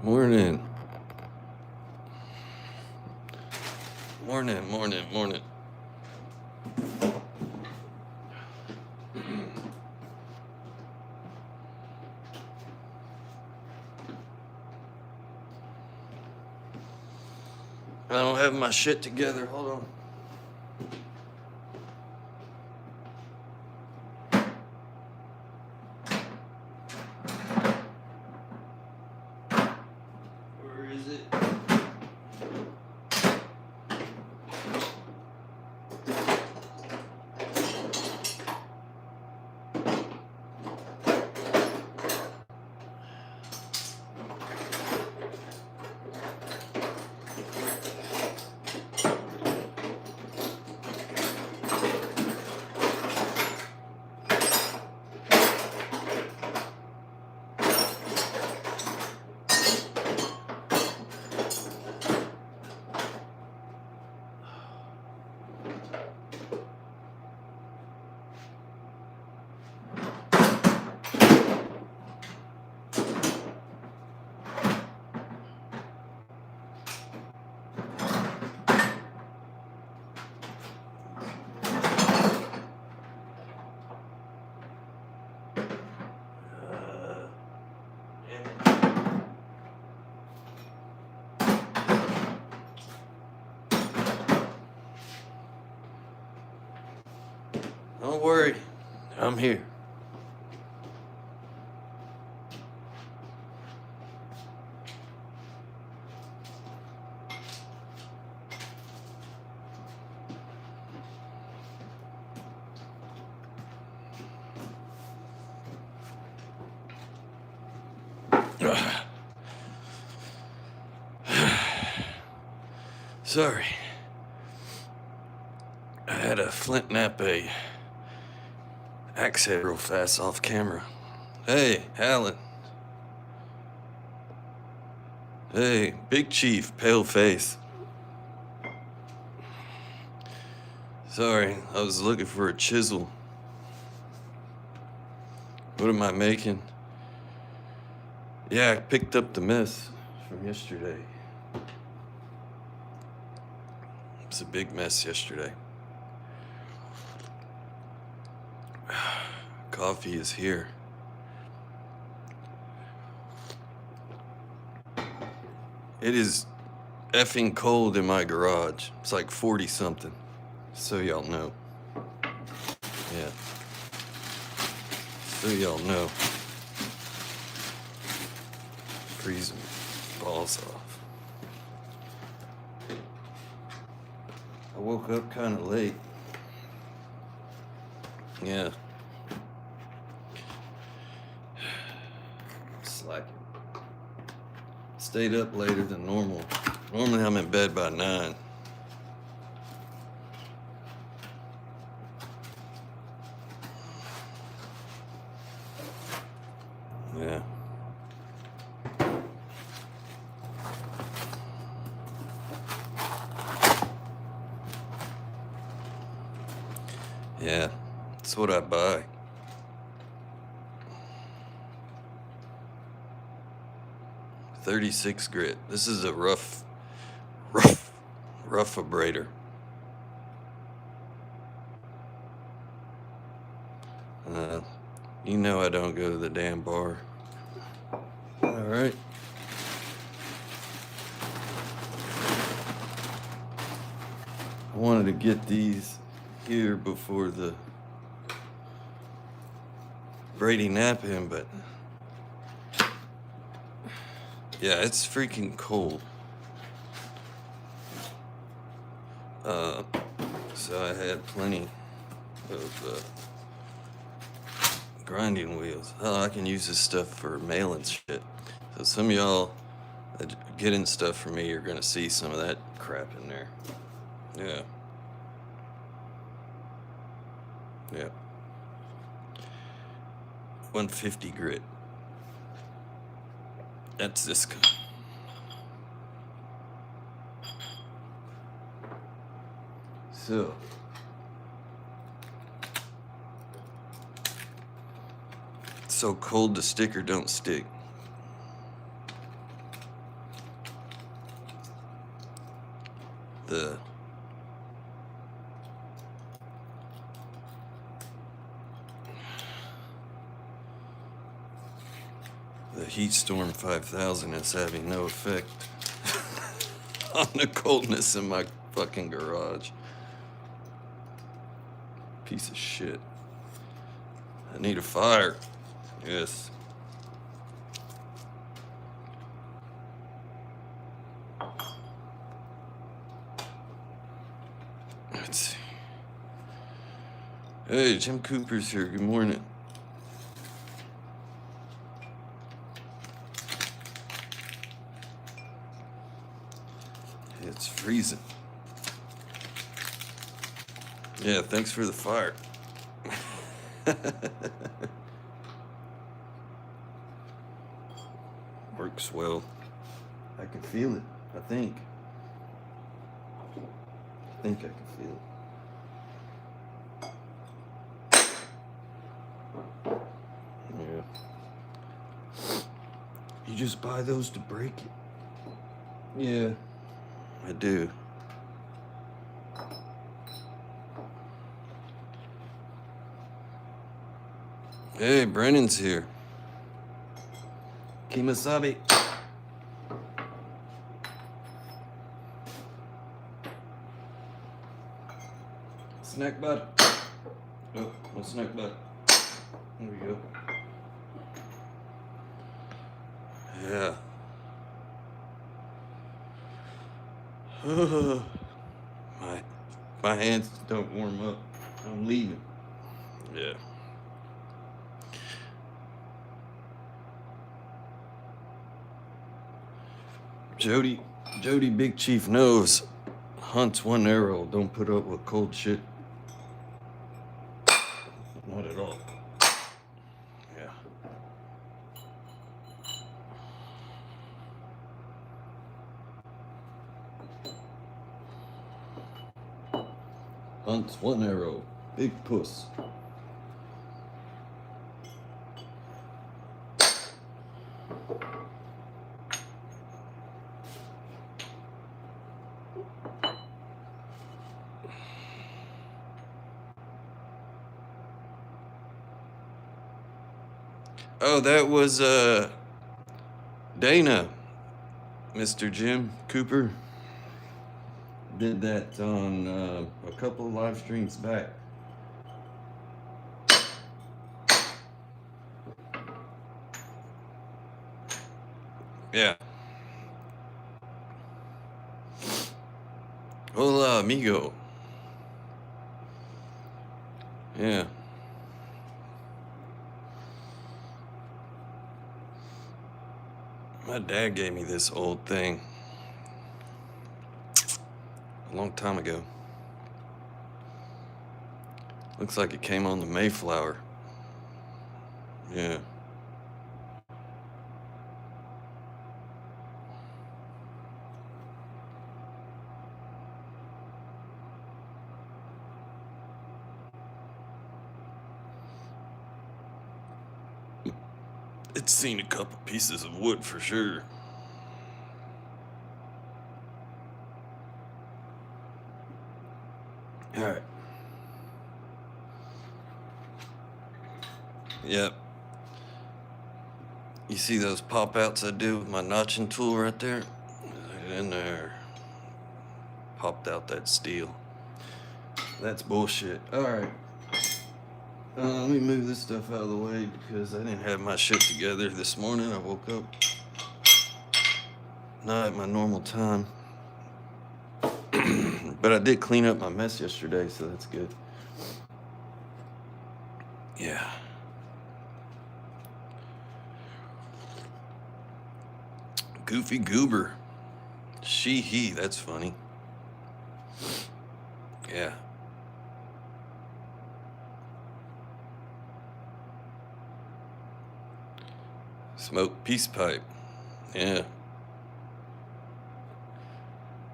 Morning. Morning. I don't have my shit together. Hold on. Where is it? Don't worry, I'm here. Sorry. I had a flint nappe axe head real fast off camera. Hey, Alan. Hey, Big Chief, pale face. Sorry, I was looking for a chisel. What am I making? Yeah, I picked up the mess from yesterday. It's a big mess yesterday. Coffee is here. It is effing cold in my garage. It's like 40 something. So y'all know. Yeah. So y'all know. Freezing balls off. I woke up kind of late. Yeah. Slacking. Stayed up later than normal. Normally I'm in bed by 9. Yeah. Yeah, that's what I buy. .36 grit. This is a rough abrader. You know I don't go to the damn bar. All right. I wanted to get these here before the Brady nap in, but yeah, it's freaking cold. So I had plenty of grinding wheels. Oh, I can use this stuff for mailing shit. So some of y'all that getting stuff from me, you're gonna see some of that crap in there. Yeah. Yeah. 150 grit. That's this guy. So it's so cold the sticker don't stick. The Heat Storm 5000 is having no effect on the coldness in my fucking garage. Piece of shit. I need a fire. Yes. Let's see. Hey, Jim Cooper's here. Good morning. It's freezing. Yeah, thanks for the fire. Works well. I can feel it, I think. I think I can feel it. Yeah. You just buy those to break it? Yeah, I do. Hey, Brennan's here. Kimasabi. Snack bud. Oh, no snack bud. There we go. Yeah. My hands don't warm up. I'm leaving. Yeah. Jody Big Chief knows. Hunts one arrow. Don't put up with cold shit. Not at all. Yeah. Hunts one arrow. Big puss. Oh, that was Dana, Mr. Jim Cooper. Did that on a couple of live streams back. Yeah. Hola, amigo. Yeah. My dad gave me this old thing a long time ago. Looks like it came on the Mayflower. Yeah. It's seen a couple pieces of wood for sure. All right. Yep. You see those pop outs I do with my notching tool right there? In there. Popped out that steel. That's bullshit. All right. Let me move this stuff out of the way because I didn't have my shit together this morning. I woke up not at my normal time. But I did clean up my mess yesterday, so that's good. Yeah. Goofy Goober. She, he, that's funny. Yeah. Smoke peace pipe. Yeah.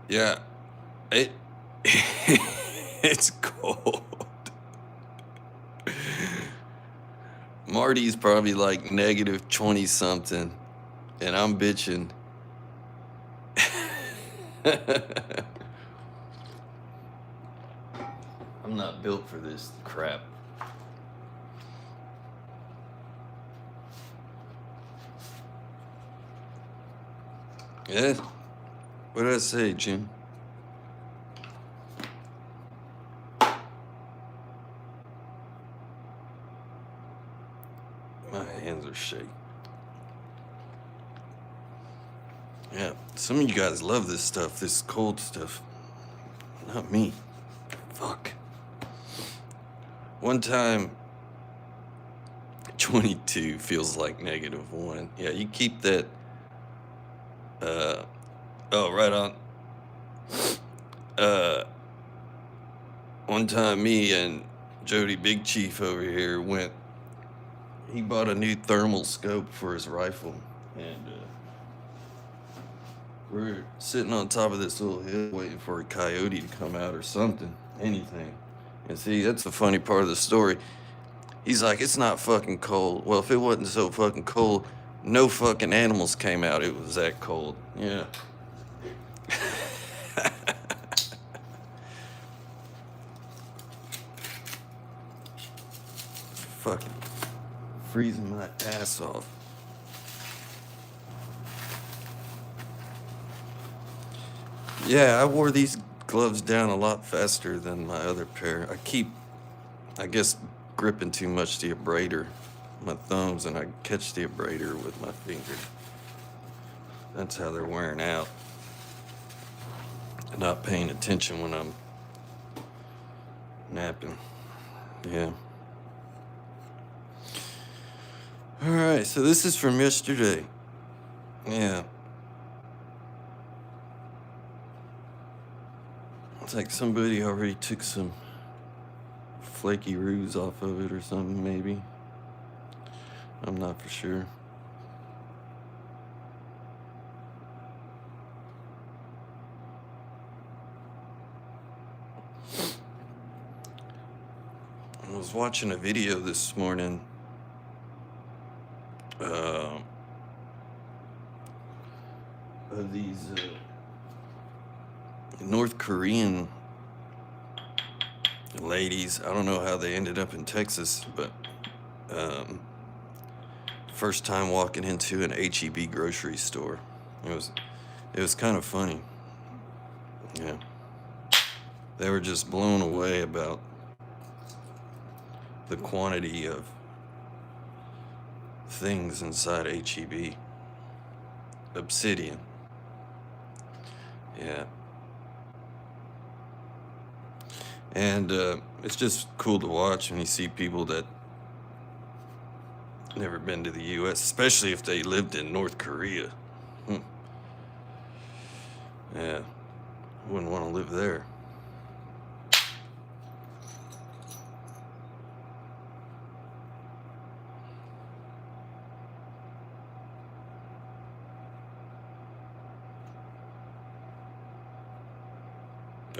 Yeah. It's cold. Marty's probably like negative 20 something, and I'm bitching. I'm not built for this crap. Yeah. What did I say, Jim? My hands are shaking. Yeah, some of you guys love this stuff, this cold stuff. Not me. Fuck. One time, 22 feels like -1. Yeah, you keep that. Oh, right on. One time, me and Jody Big Chief over here went. He bought a new thermal scope for his rifle, and we're sitting on top of this little hill waiting for a coyote to come out or something, anything. And see, that's the funny part of the story. He's like, it's not fucking cold. Well, if it wasn't so fucking cold, no fucking animals came out. It was that cold. Yeah. Fucking freezing my ass off. Yeah, I wore these gloves down a lot faster than my other pair. I keep, I guess, gripping too much the abrader, my thumbs, and I catch the abrader with my finger. That's how they're wearing out. Not paying attention when I'm napping. Yeah. Alright, so this is from yesterday. Yeah. It's like somebody already took some flaky roos off of it or something, maybe. I'm not for sure. I was watching a video this morning. Of these North Korean ladies. I don't know how they ended up in Texas, but first time walking into an H-E-B grocery store. It was kind of funny. Yeah. They were just blown away about the quantity of things inside H-E-B. Obsidian. Yeah. And it's just cool to watch when you see people that never been to the U.S., especially if they lived in North Korea. Yeah. Wouldn't want to live there.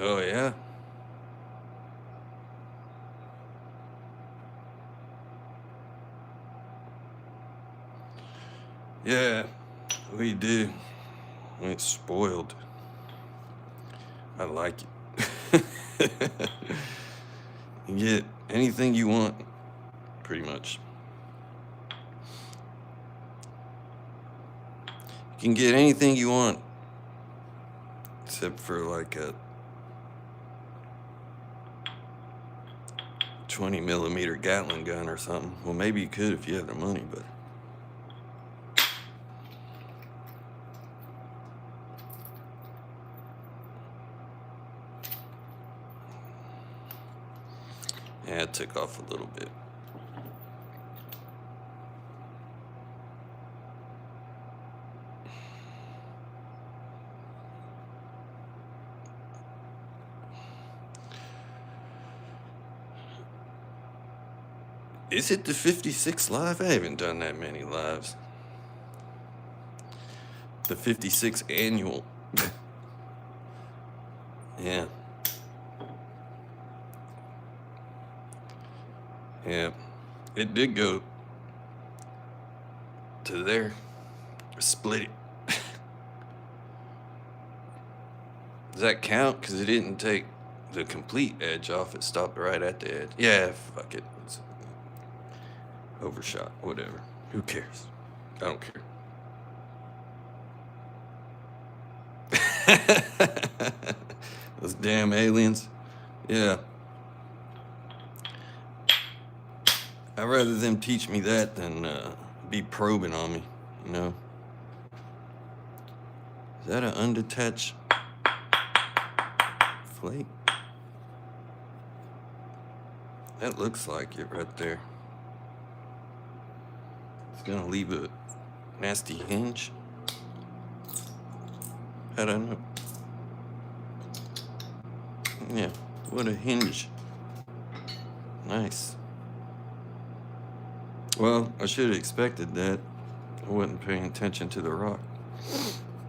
Oh, yeah? Yeah, we do. It's spoiled. I like it. You get anything you want, pretty much. You can get anything you want, except for like a 20mm Gatling gun or something. Well, maybe you could if you had the money, but yeah, it took off a little bit. Is it the 56th live? I haven't done that many lives. The 56th annual. Yeah. Yeah. It did go to there. Split it. Does that count? Because it didn't take the complete edge off. It stopped right at the edge. Yeah, fuck it. It's overshot. Whatever. Who cares? I don't care. Those damn aliens. Yeah. I'd rather them teach me that than be probing on me, you know. Is that an undetached flake? That looks like it right there. It's gonna leave a nasty hinge. How'd I know? Yeah, what a hinge. Nice. Well, I should have expected that. I wasn't paying attention to the rock.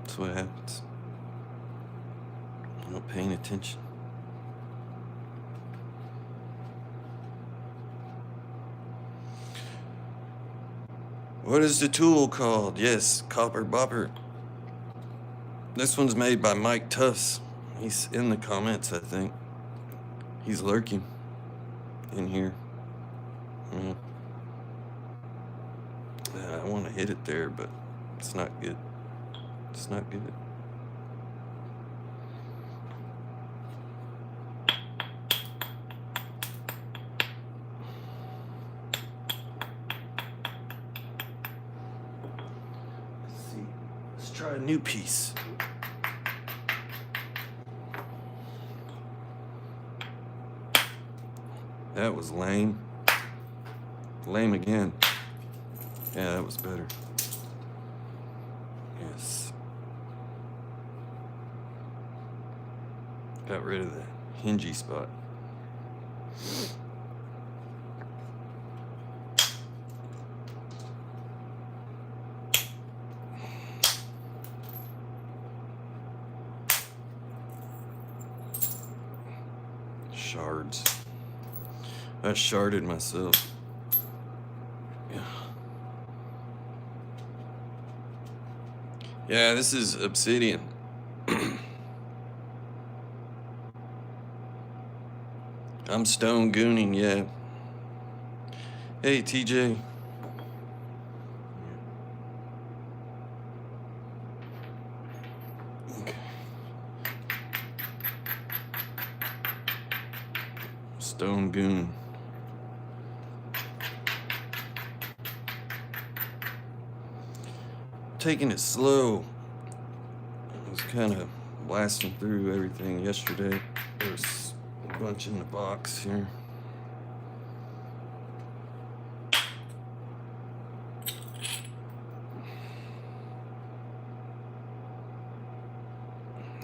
That's what happens. I'm not paying attention. What is the tool called? Yes, Copper Bopper. This one's made by Mike Tufts. He's in the comments, I think. He's lurking in here. Yeah. I want to hit it there, but it's not good. It's not good. Let's see. Let's try a new piece. That was lame. Lame again. Yeah, that was better. Yes. Got rid of the hingy spot. Shards. I sharded myself. Yeah, this is obsidian. I'm stone gooning, yeah. Hey, TJ. Okay. Stone goon. Taking it slow. I was kind of blasting through everything yesterday. There's a bunch in the box here.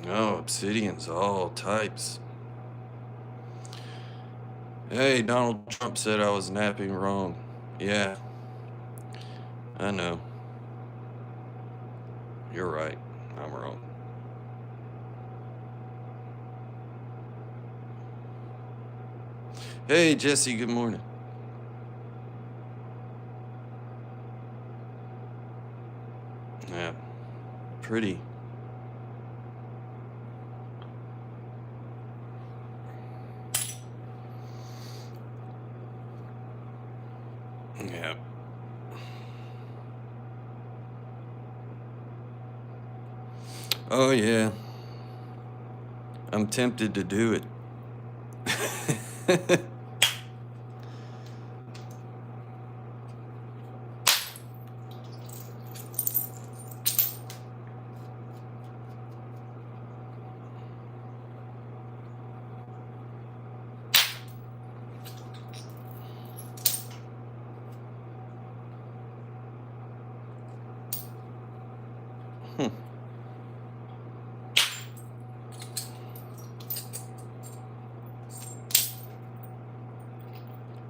Oh, obsidians, all types. Hey, Donald Trump said I was napping wrong. Yeah, I know. You're right. I'm wrong. Hey, Jesse, good morning. Yeah, pretty. Yeah. Oh, yeah. I'm tempted to do it.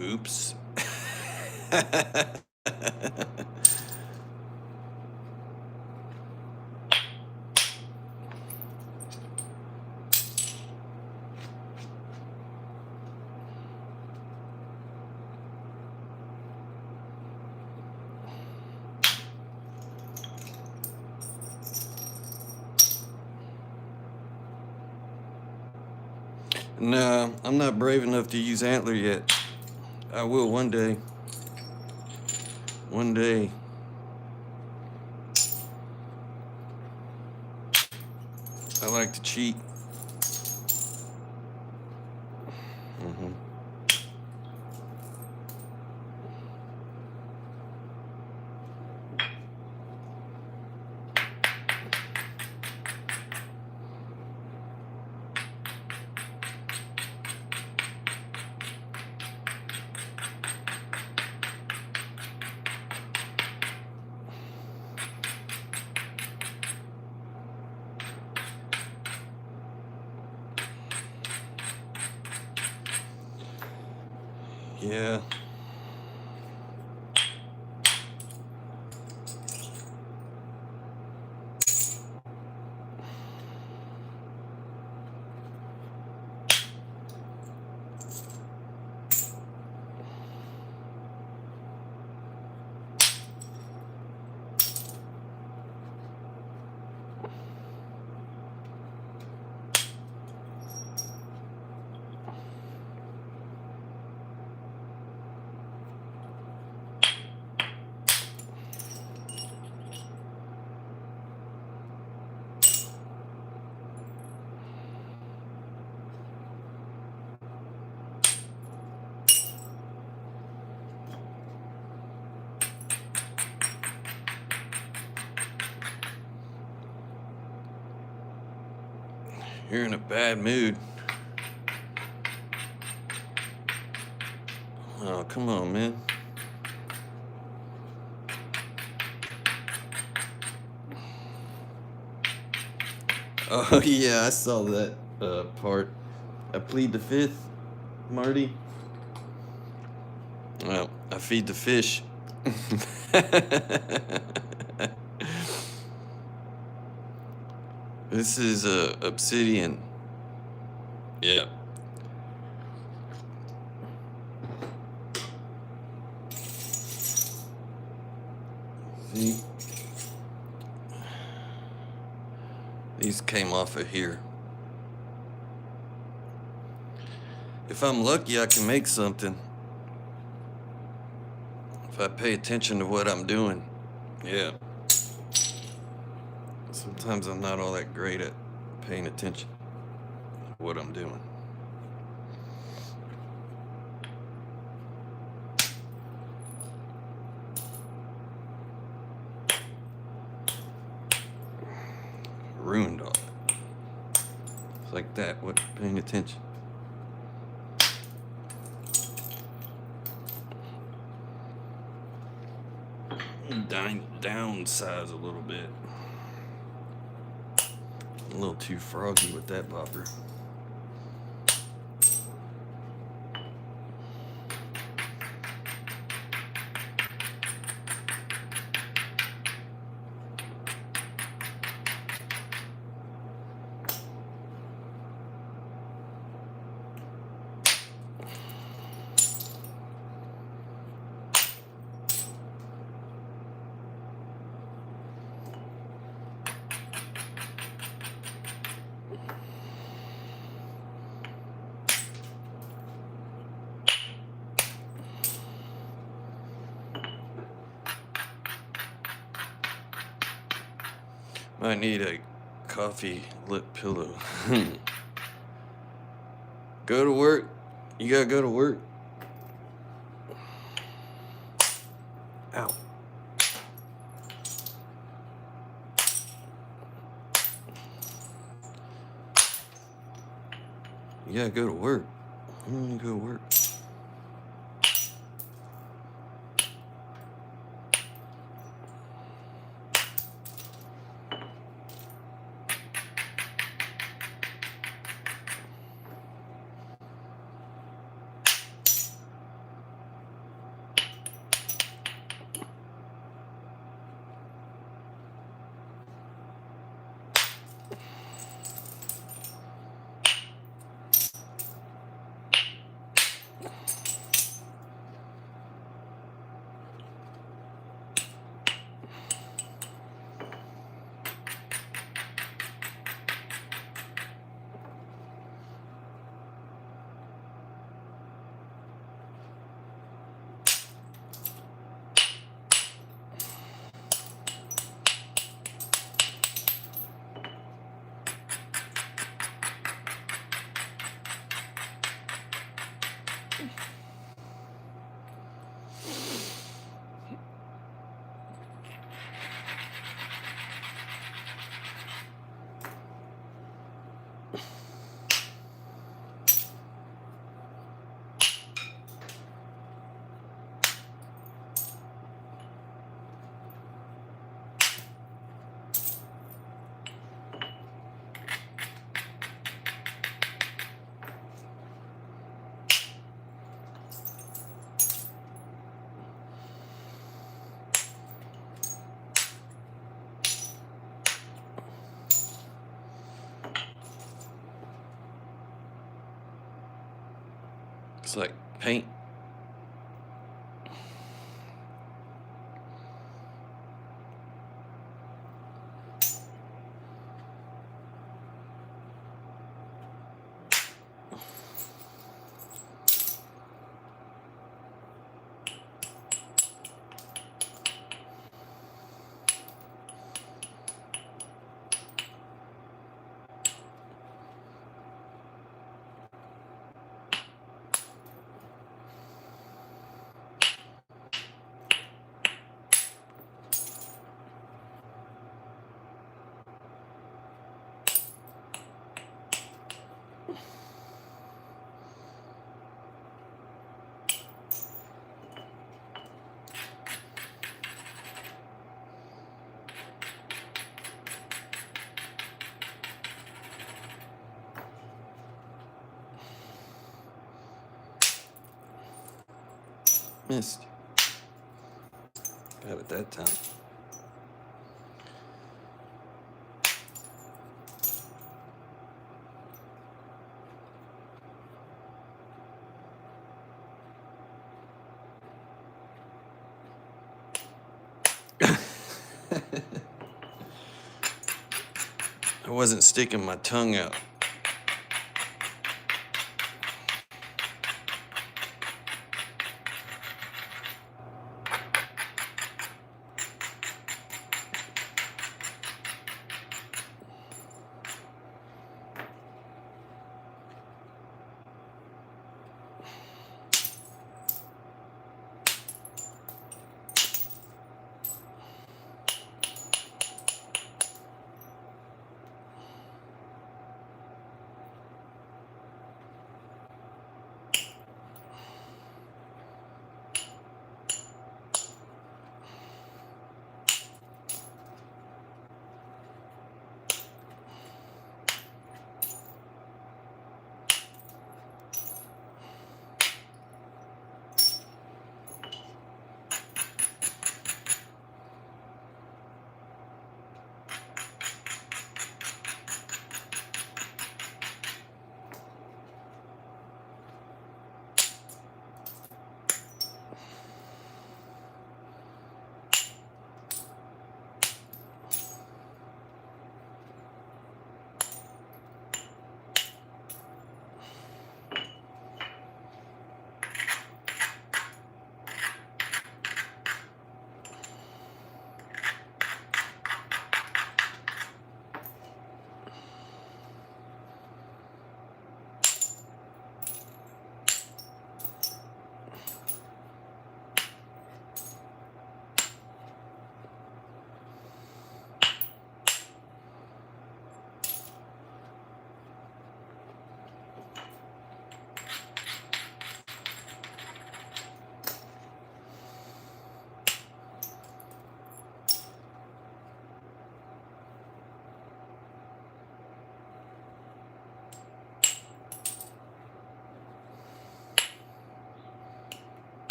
Oops. No, I'm not brave enough to use antler yet. I will one day. One day. I like to cheat. Mm-hmm. Yeah. You're in a bad mood. Oh, come on, man. Oh, yeah, I saw that part. I plead the fifth, Marty. Well, I feed the fish. This is obsidian. Yeah. See? These came off of here. If I'm lucky, I can make something. If I pay attention to what I'm doing. Yeah. Sometimes I'm not all that great at paying attention to what I'm doing. Ruined all that. It's like that. What? Paying attention. Downsize a little bit. A little too froggy with that bopper. Might need a coffee lip pillow. Go to work. You gotta go to work. Ow. You gotta go to work. I'm gonna go to work. Looks like paint. Missed. Got it that time. I wasn't sticking my tongue out.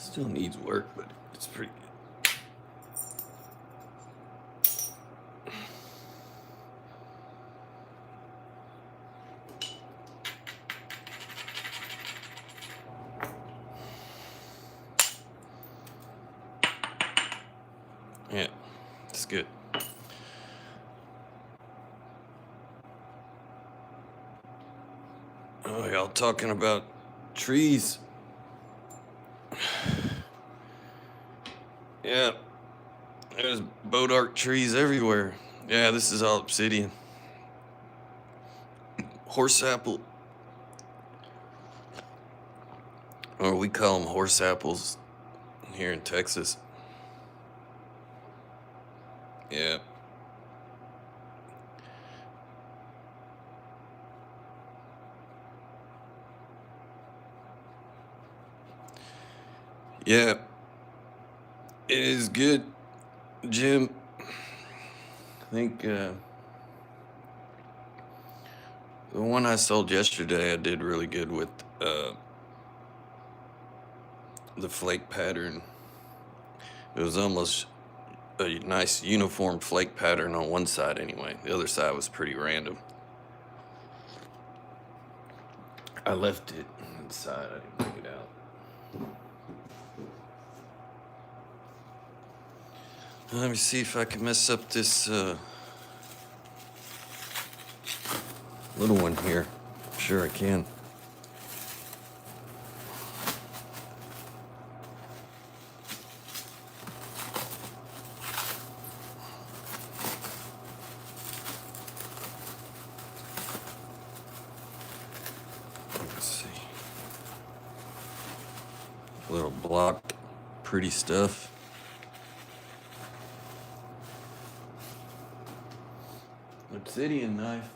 Still needs work, but it's pretty good. Yeah, it's good. y'all talking about trees. Yeah, there's bodark trees everywhere. Yeah, this is all obsidian. Horse apple. Or we call them horse apples here in Texas. Yeah. Yeah. It is good, Jim. I think the one I sold yesterday, I did really good with the flake pattern. It was almost a nice uniform flake pattern on one side anyway. The other side was pretty random. I left it inside. I didn't take it out. Let me see if I can mess up this little one here. I'm sure I can. Let's see. Little block, pretty stuff. Obsidian knife.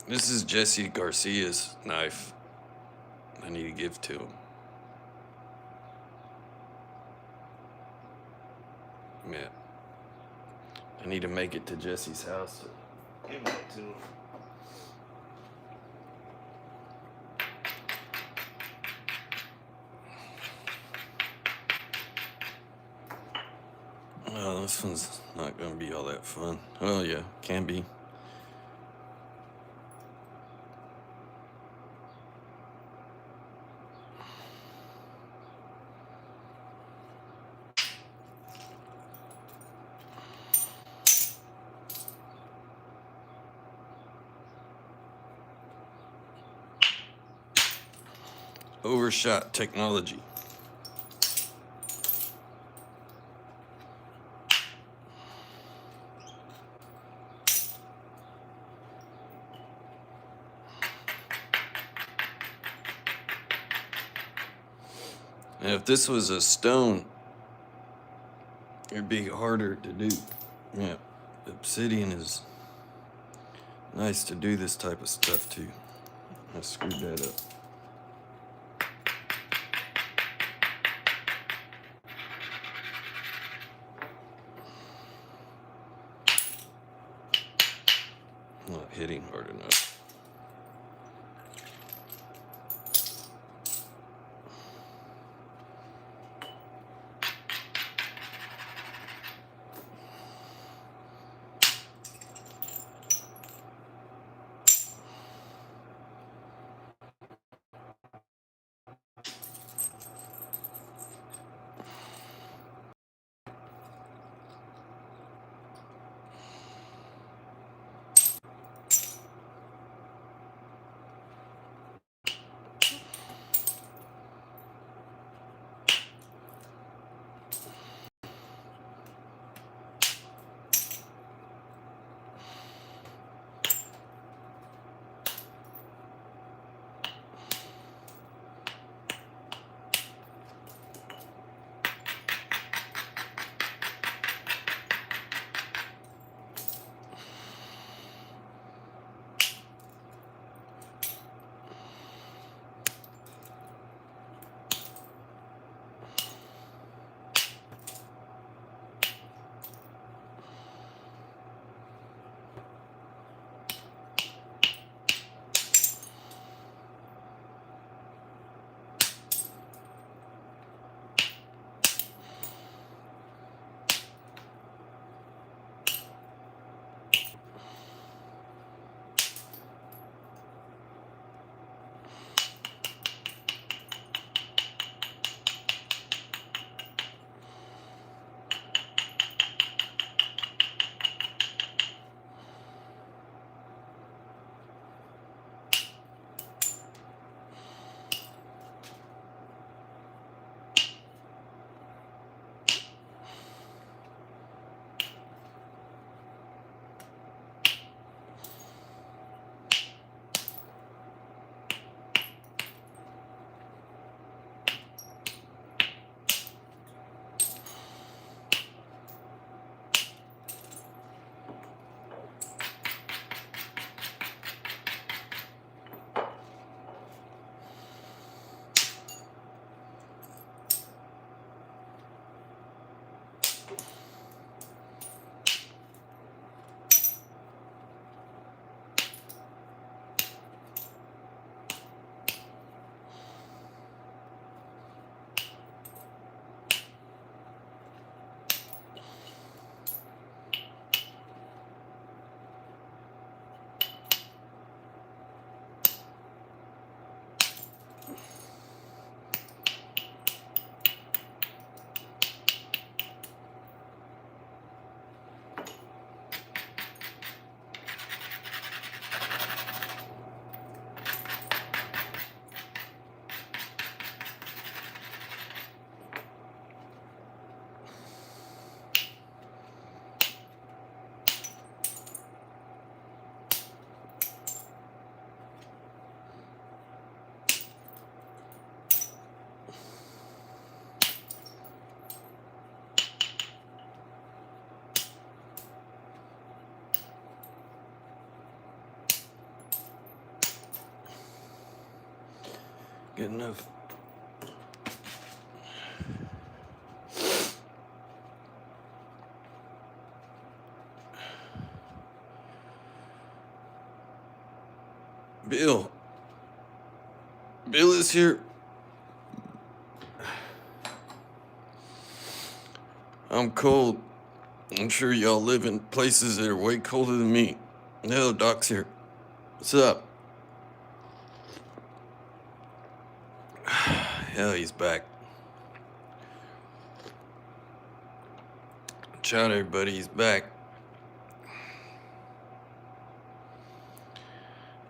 This is Jesse Garcia's knife. I need to give to him. Yeah. I need to make it to Jesse's house to give it to him. Oh, this one's not gonna be all that fun. Oh yeah, can be. Overshot technology. And if this was a stone, it'd be harder to do. Yeah, obsidian is nice to do this type of stuff too. I screwed that up. Not hitting hard enough. good enough. Bill. Bill is here. I'm cold. I'm sure y'all live in places that are way colder than me. No, Doc's here. What's up? Hell, he's back. Shout out everybody, he's back.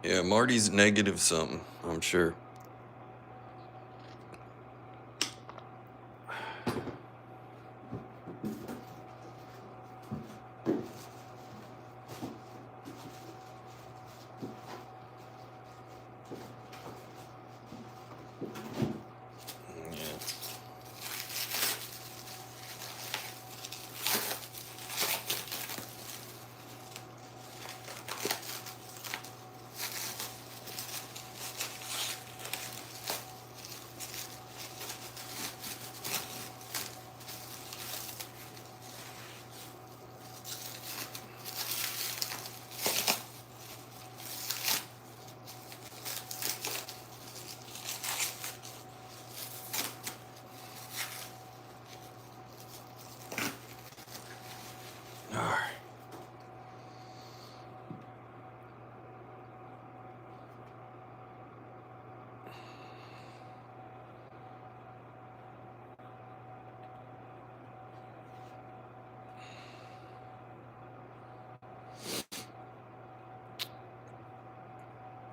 Yeah, Marty's negative something, I'm sure.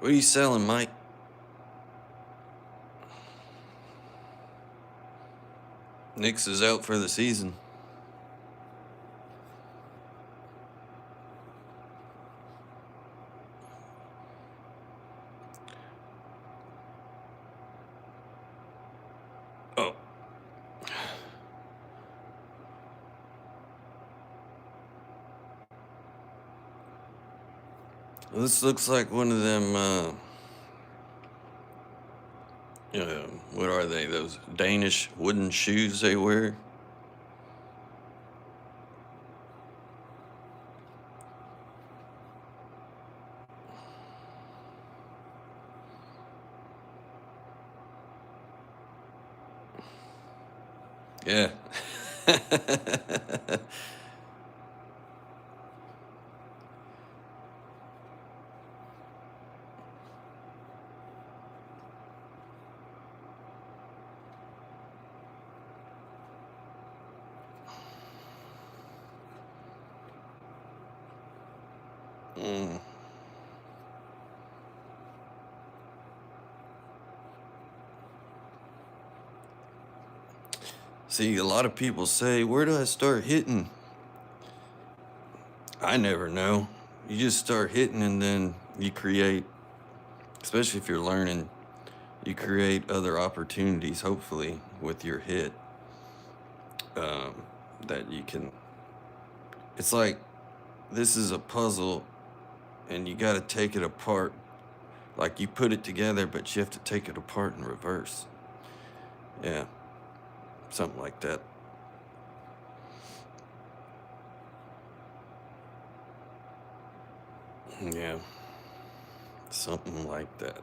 What are you selling, Mike? Knicks is out for the season. Oh. This looks like one of them, what are they? Those Danish wooden shoes they wear? Yeah. Mm. See, a lot of people say, where do I start hitting? I never know. You just start hitting and then you create, especially if you're learning, you create other opportunities, hopefully, with your hit. That you can, it's like, this is a puzzle and you got to take it apart. Like you put it together, but you have to take it apart in reverse. Yeah. Something like that. Yeah. Something like that.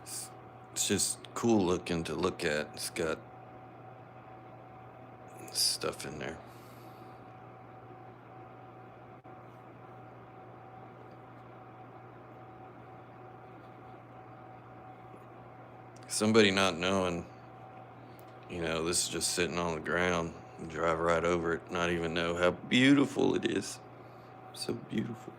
It's just cool looking to look at. It's got stuff in there. Somebody not knowing, this is just sitting on the ground, and drive right over it, not even know how beautiful it is. So beautiful.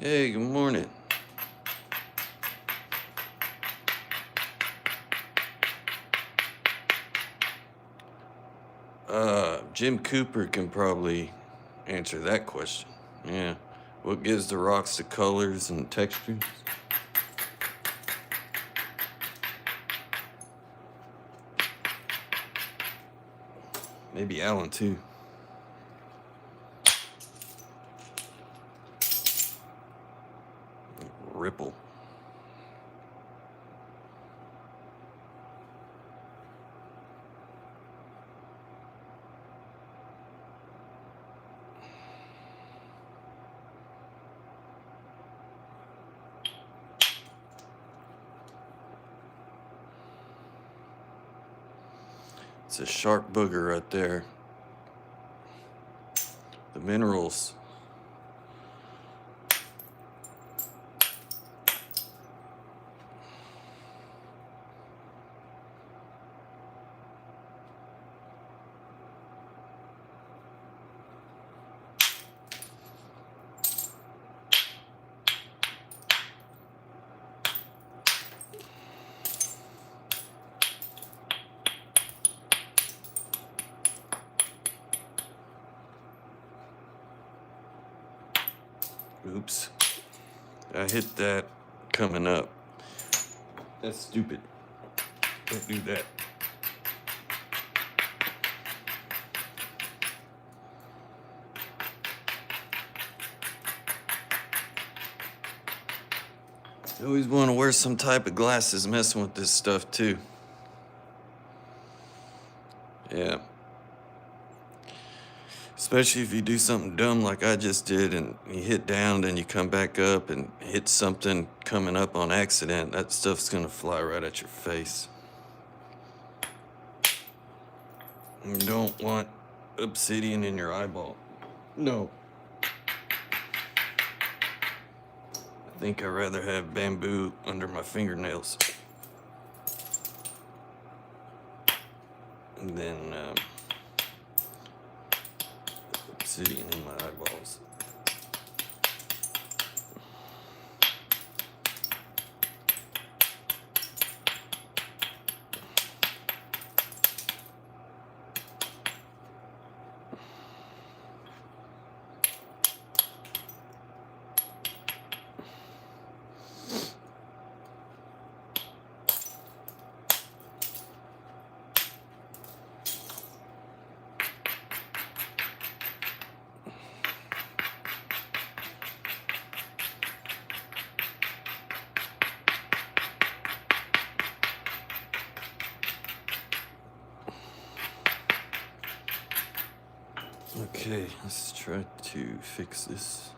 Hey, good morning. Jim Cooper can probably answer that question. Yeah. What gives the rocks the colors and textures? Maybe Alan too. Ripple. It's a sharp booger right there. The minerals. Oops. I hit that coming up. That's stupid. Don't do that. You always want to wear some type of glasses messing with this stuff too. Yeah. Especially if you do something dumb like I just did and you hit down, then you come back up and hit something coming up on accident. That stuff's gonna fly right at your face. You don't want obsidian in your eyeball. No. I think I'd rather have bamboo under my fingernails than obsidian in my eyeballs. Okay, let's try to fix this.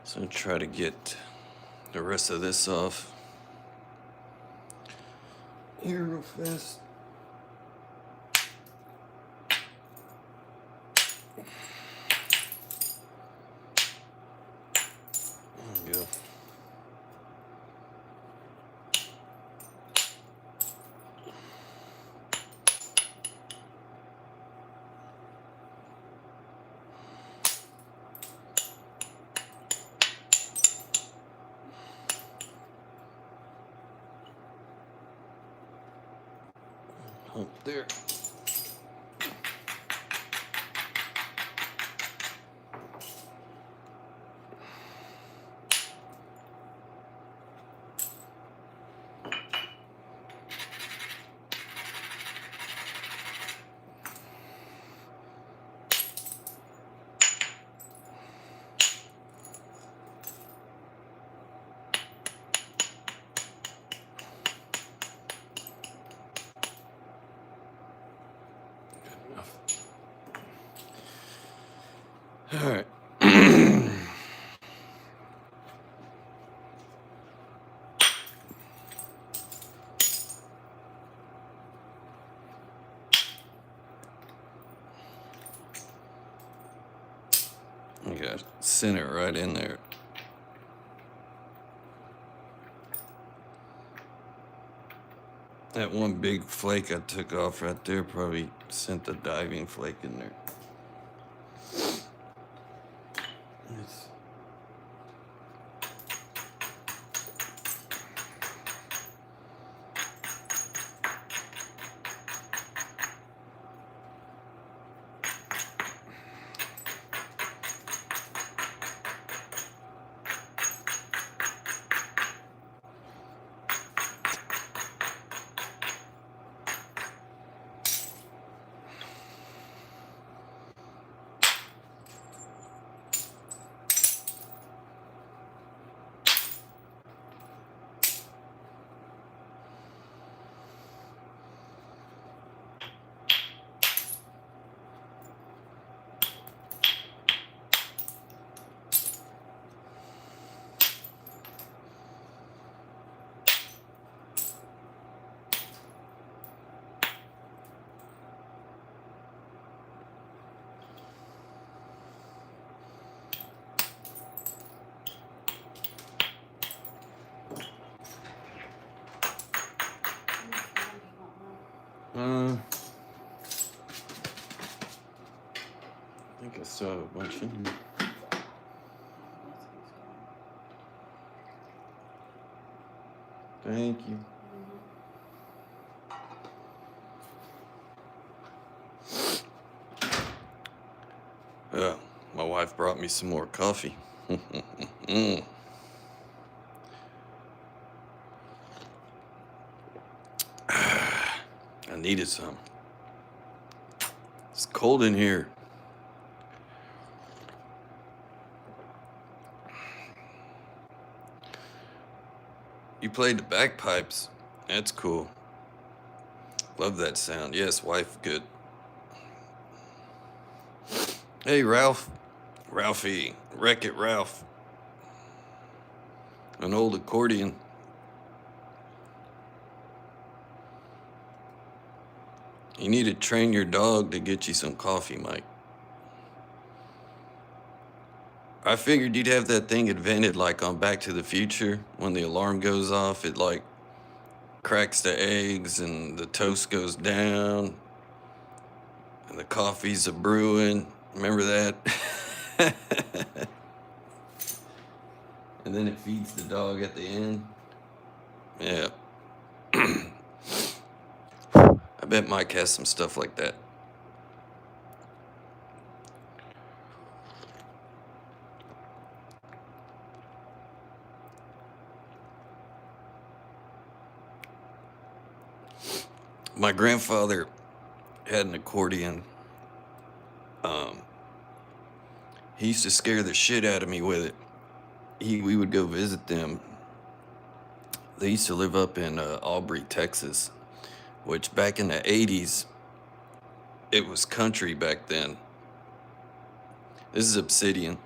So try to get the rest of this off here real fast. There we go. Up there. All right. You got center right in there. That one big flake I took off right there probably sent the diving flake in there. Yes. I think I saw a bunch in here. Thank you. My wife brought me some more coffee. I needed some. It's cold in here. You played the bagpipes. That's cool. Love that sound. Yes, wife, good. Hey, Ralph. Ralphie. Wreck-It Ralph. An old accordion. You need to train your dog to get you some coffee, Mike. I figured you'd have that thing invented like on Back to the Future. When the alarm goes off, it like cracks the eggs and the toast goes down and the coffee's a brewing. Remember that? And then it feeds the dog at the end. Yeah. I bet Mike has some stuff like that. My grandfather had an accordion. He used to scare the shit out of me with it. We would go visit them. They used to live up in Aubrey, Texas, which back in the 80s, it was country back then. This is Obsidian.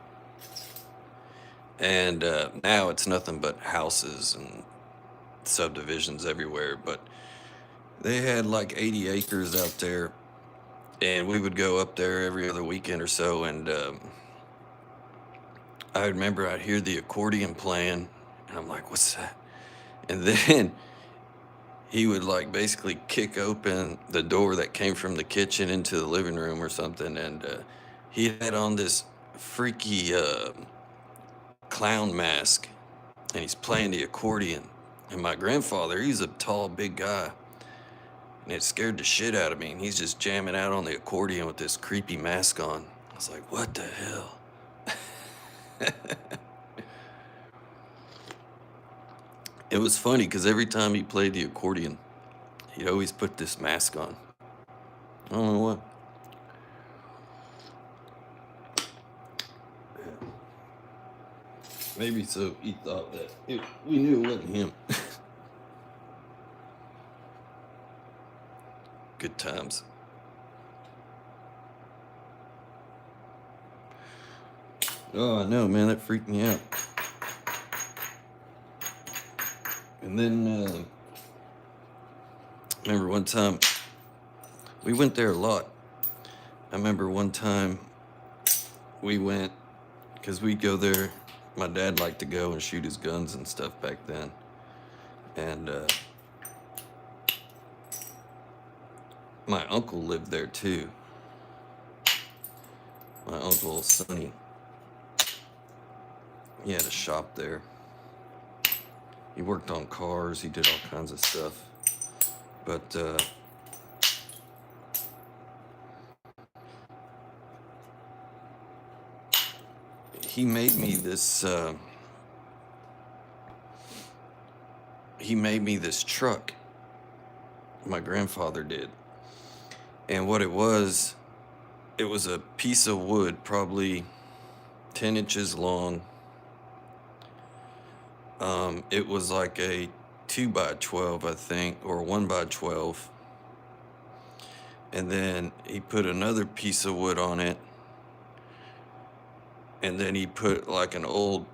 And now it's nothing but houses and subdivisions everywhere. But they had like 80 acres out there, and we would go up there every other weekend or so. And I remember I'd hear the accordion playing, and I'm like, what's that? And then he would like basically kick open the door that came from the kitchen into the living room or something. And he had on this freaky clown mask, and he's playing the accordion. And my grandfather, he's a tall, big guy, and it scared the shit out of me. And he's just jamming out on the accordion with this creepy mask on. I was like, what the hell? It was funny because every time he played the accordion, he'd always put this mask on. I don't know what. Maybe so he thought that we knew it wasn't him. Good times. Oh, I know, man. That freaked me out. And then, remember one time, we went there a lot. I remember one time we went, because we'd go there. My dad liked to go and shoot his guns and stuff back then. And my uncle lived there too. My uncle Sonny. He had a shop there. He worked on cars. He did all kinds of stuff. But he made me this. He made me this truck. My grandfather did. And what it was a piece of wood, probably 10 inches long. It was like a 2x12, I think, or 1x12. And then he put another piece of wood on it. And then he put like an old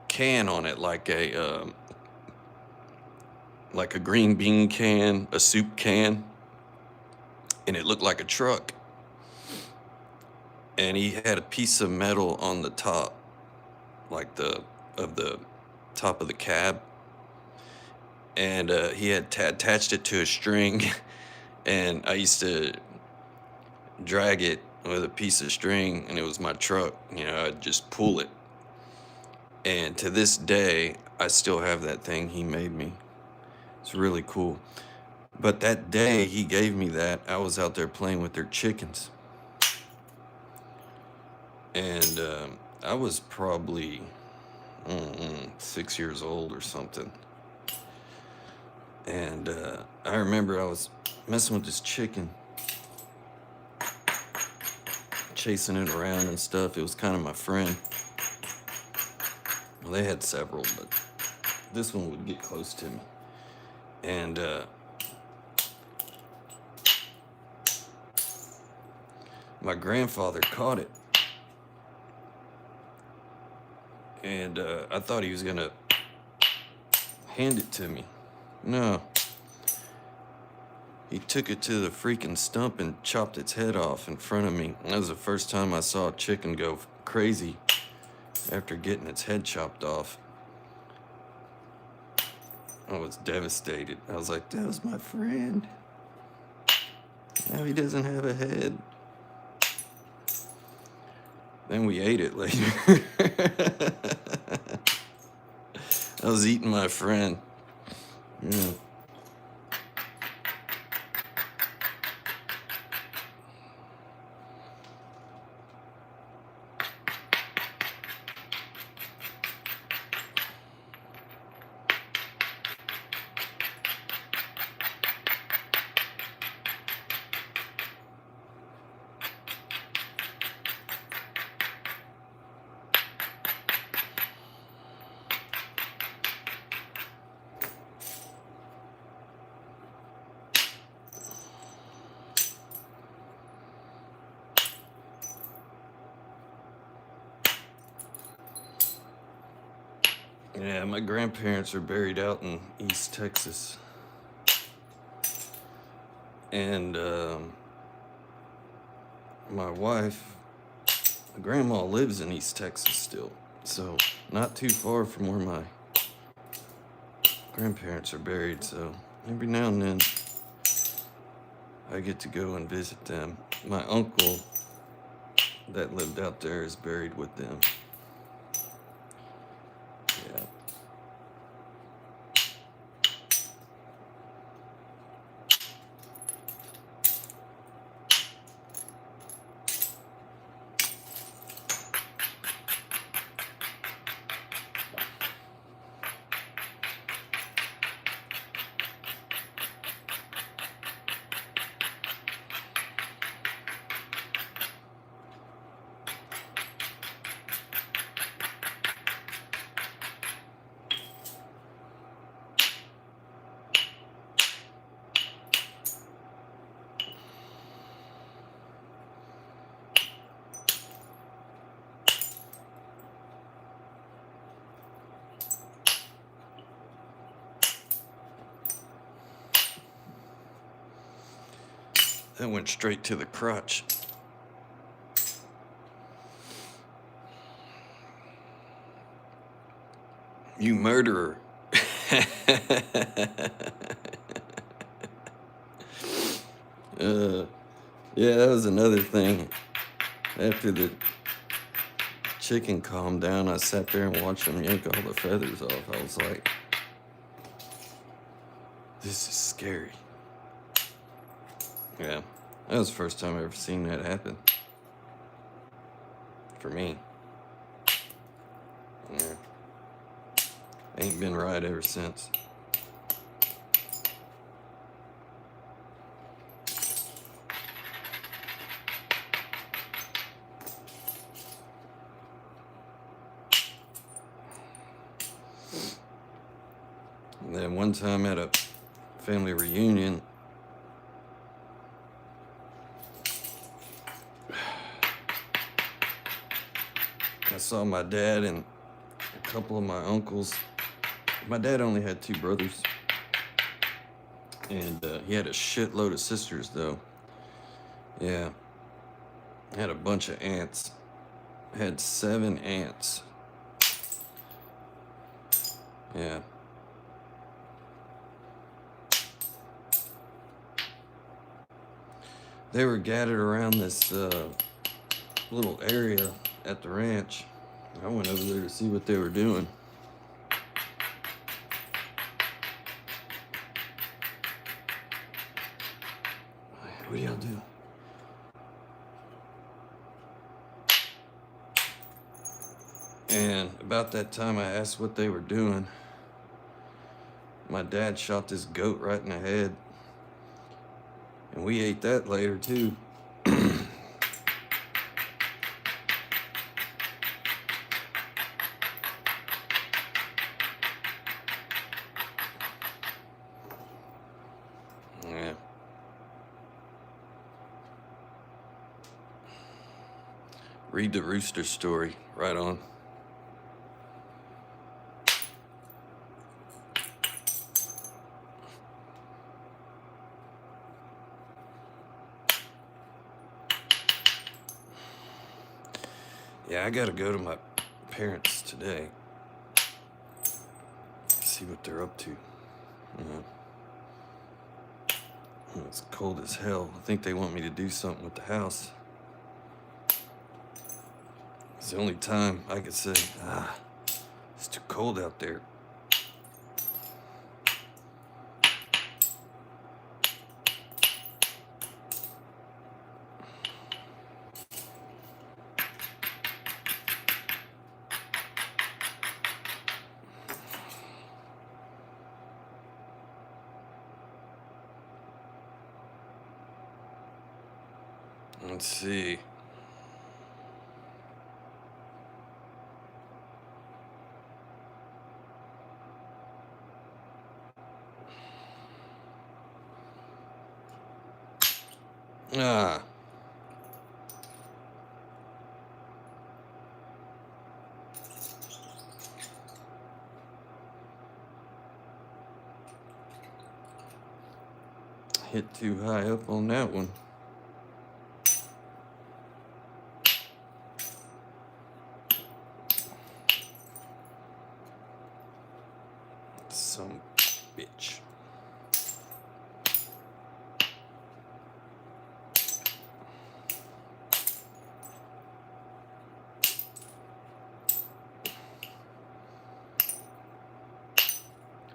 can on it, like a green bean can, a soup can. And it looked like a truck. And he had a piece of metal on the top, like the top of the cab. And he had attached it to a string. And I used to drag it with a piece of string, and it was my truck. You know, I'd just pull it. And to this day, I still have that thing he made me. It's really cool. But that day he gave me that, I was out there playing with their chickens. And I was probably 6 years old or something. And I remember I was messing with this chicken, chasing it around and stuff. It was kind of my friend. Well, they had several, but this one would get close to me. And my grandfather caught it. And I thought he was going to hand it to me. No. He took it to the freaking stump and chopped its head off in front of me. That was the first time I saw a chicken go crazy after getting its head chopped off. I was devastated. I was like, that was my friend. Now he doesn't have a head. Then we ate it later. I was eating my friend. Yeah. Yeah, my grandparents are buried out in East Texas. And my wife, grandma lives in East Texas still. So not too far from where my grandparents are buried. So every now and then I get to go and visit them. My uncle that lived out there is buried with them. Yeah. That went straight to the crotch. You murderer. Yeah, that was another thing. After the chicken calmed down, I sat there and watched them yank all the feathers off. I was like, this is scary. Yeah, that was the first time I ever seen that happen. For me. Yeah. Ain't been right ever since. And then one time at a family reunion, I saw my dad and a couple of my uncles. My dad only had 2 brothers, and he had a shitload of sisters, though. Yeah, had a bunch of aunts. Had 7 aunts. Yeah. They were gathered around this little area at the ranch. I went over there to see what they were doing. What are y'all doing? And about that time I asked what they were doing. My dad shot this goat right in the head. And we ate that later too. Yeah. Read the rooster story. Right on. Yeah, I gotta go to my parents today. See what they're up to. You know, it's cold as hell. I think they want me to do something with the house. It's the only time I could say, it's too cold out there. Let's see. Ah. hit too high up on that one. Some bitch.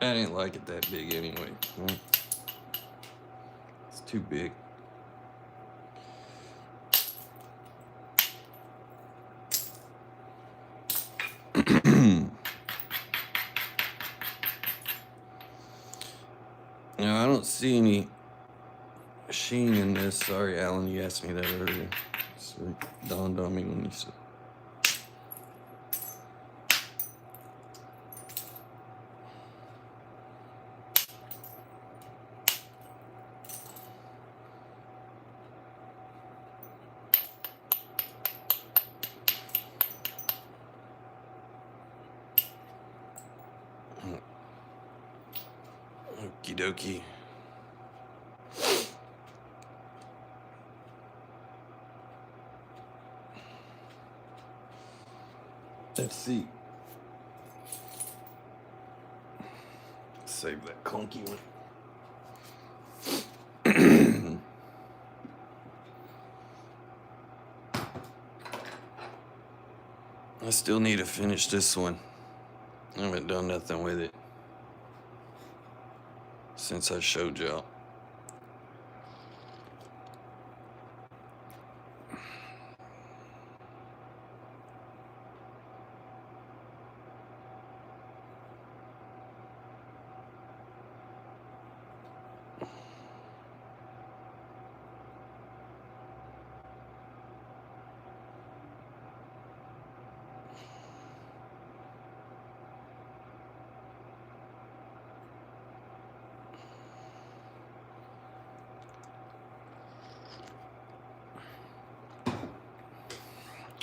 I didn't like it that big anyway. It's too big. Now, I don't see any sheen in this. Sorry, Alan, you asked me that earlier. It dawned on me when you said. Okie dokie. Let's see. Save that clunky one. I still need to finish this one. I haven't done nothing with it since I showed y'all.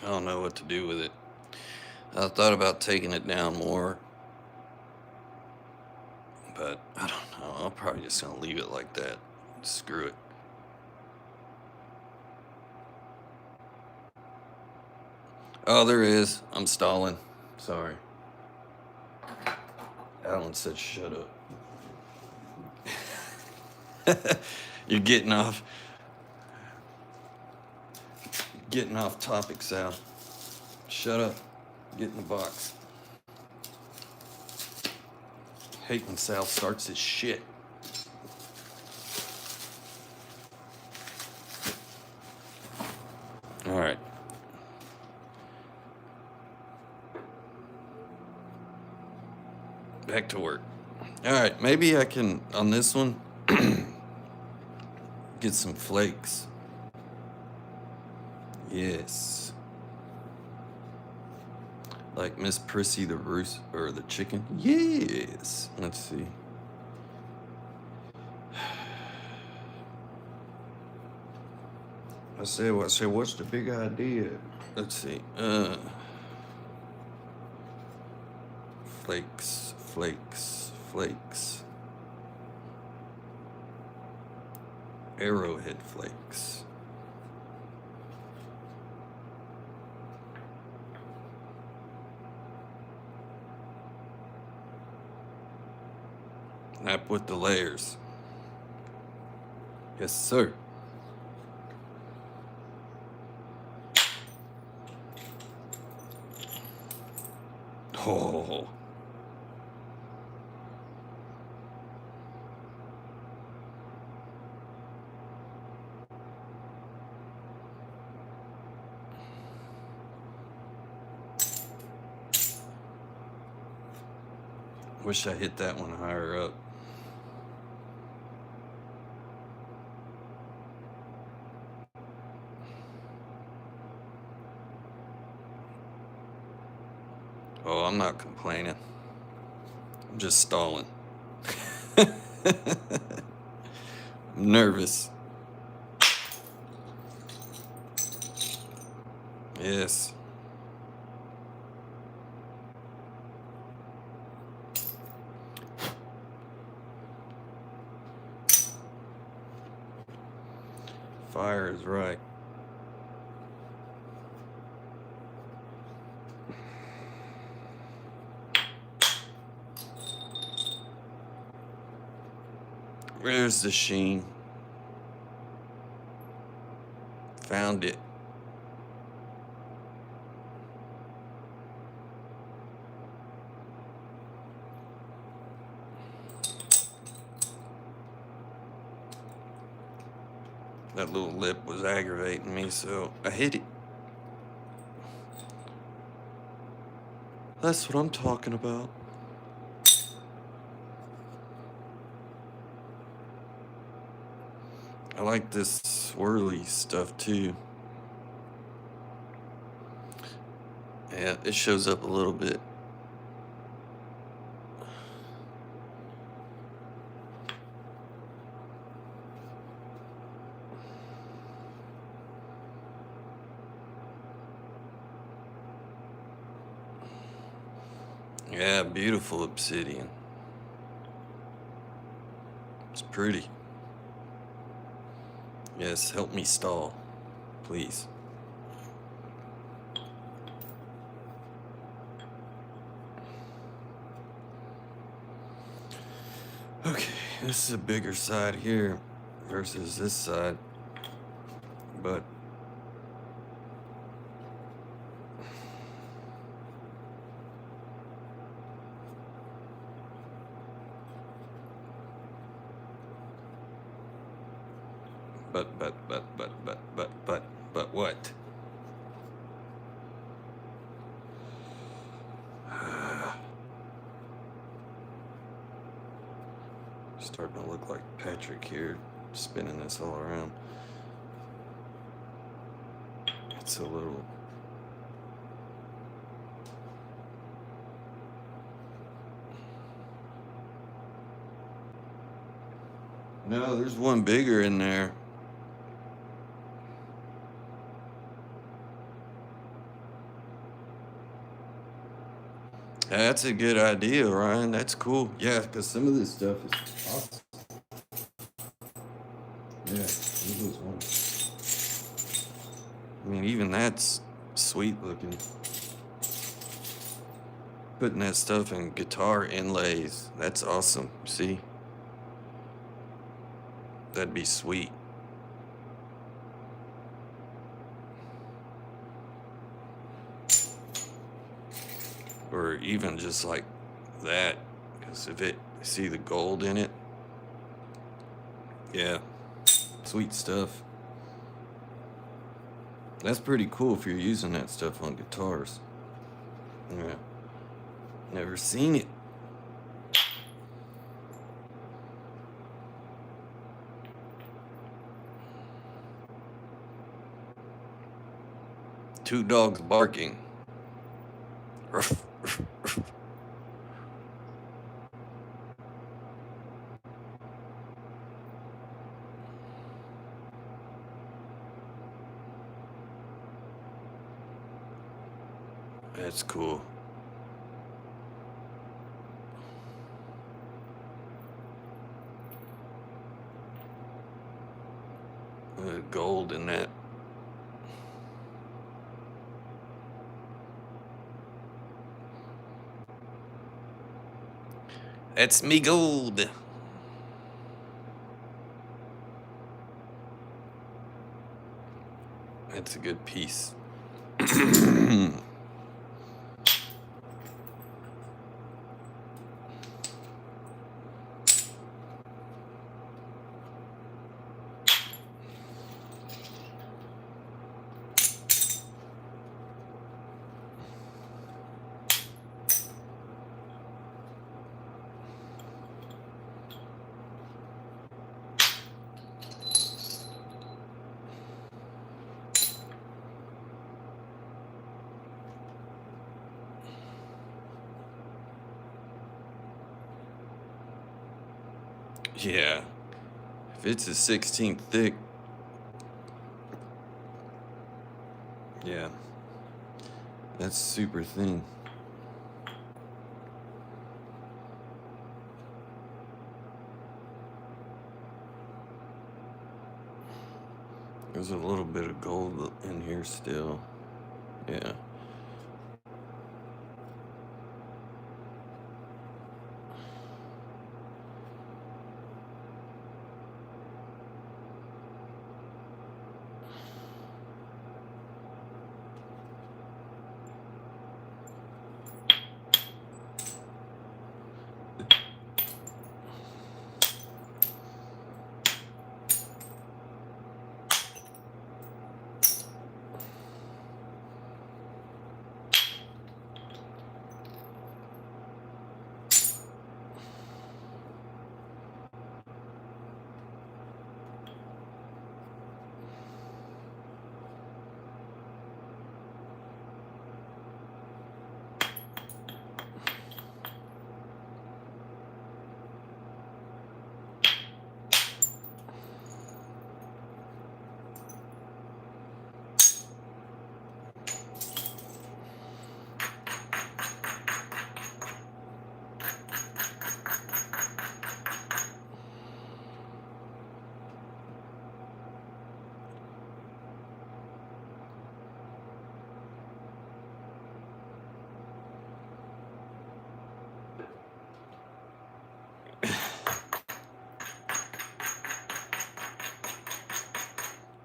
I don't know what to do with it. I thought about taking it down more, but I don't know. I'm probably just gonna leave it like that. Screw it. Oh, there is. I'm stalling. Sorry. Alan said shut up. You're getting off topic, Sal. Shut up. Get in the box. Hate when Sal starts his shit. All right. Back to work. All right, maybe I can, on this one, get some flakes. Yes. Like Miss Prissy the roost or the chicken. Yes. Let's see. I said, what's the big idea? Let's see. Flakes. Arrowhead flakes. Nap with the layers. Yes, sir. Oh. Wish I hit that one higher up. Oh, I'm not complaining. I'm just stalling. I'm nervous. Yes. fire is right. Where's the sheen? Found it. That little lip was aggravating me, so I hit it. That's what I'm talking about. I like this swirly stuff too. Yeah, it shows up a little bit. Yeah, beautiful obsidian. It's pretty. Yes, help me stall, please. Okay, this is a bigger side here versus this side, but but what? Starting to look like Patrick here, spinning this all around. It's a little... No, there's one bigger in there. That's a good idea, Ryan. That's cool. Yeah, because some of this stuff is awesome. Yeah, this was one. I mean, even that's sweet looking. Putting that stuff in guitar inlays, that's awesome. See? That'd be sweet. Or even just like that, because if it, see the gold in it, yeah, sweet stuff. That's pretty cool if you're using that stuff on guitars. Yeah, never seen it. Two dogs barking. That's cool. Gold in that. That's me gold. That's a good piece. Yeah, if it's a 16th thick, yeah, that's super thin. There's a little bit of gold in here still. Yeah.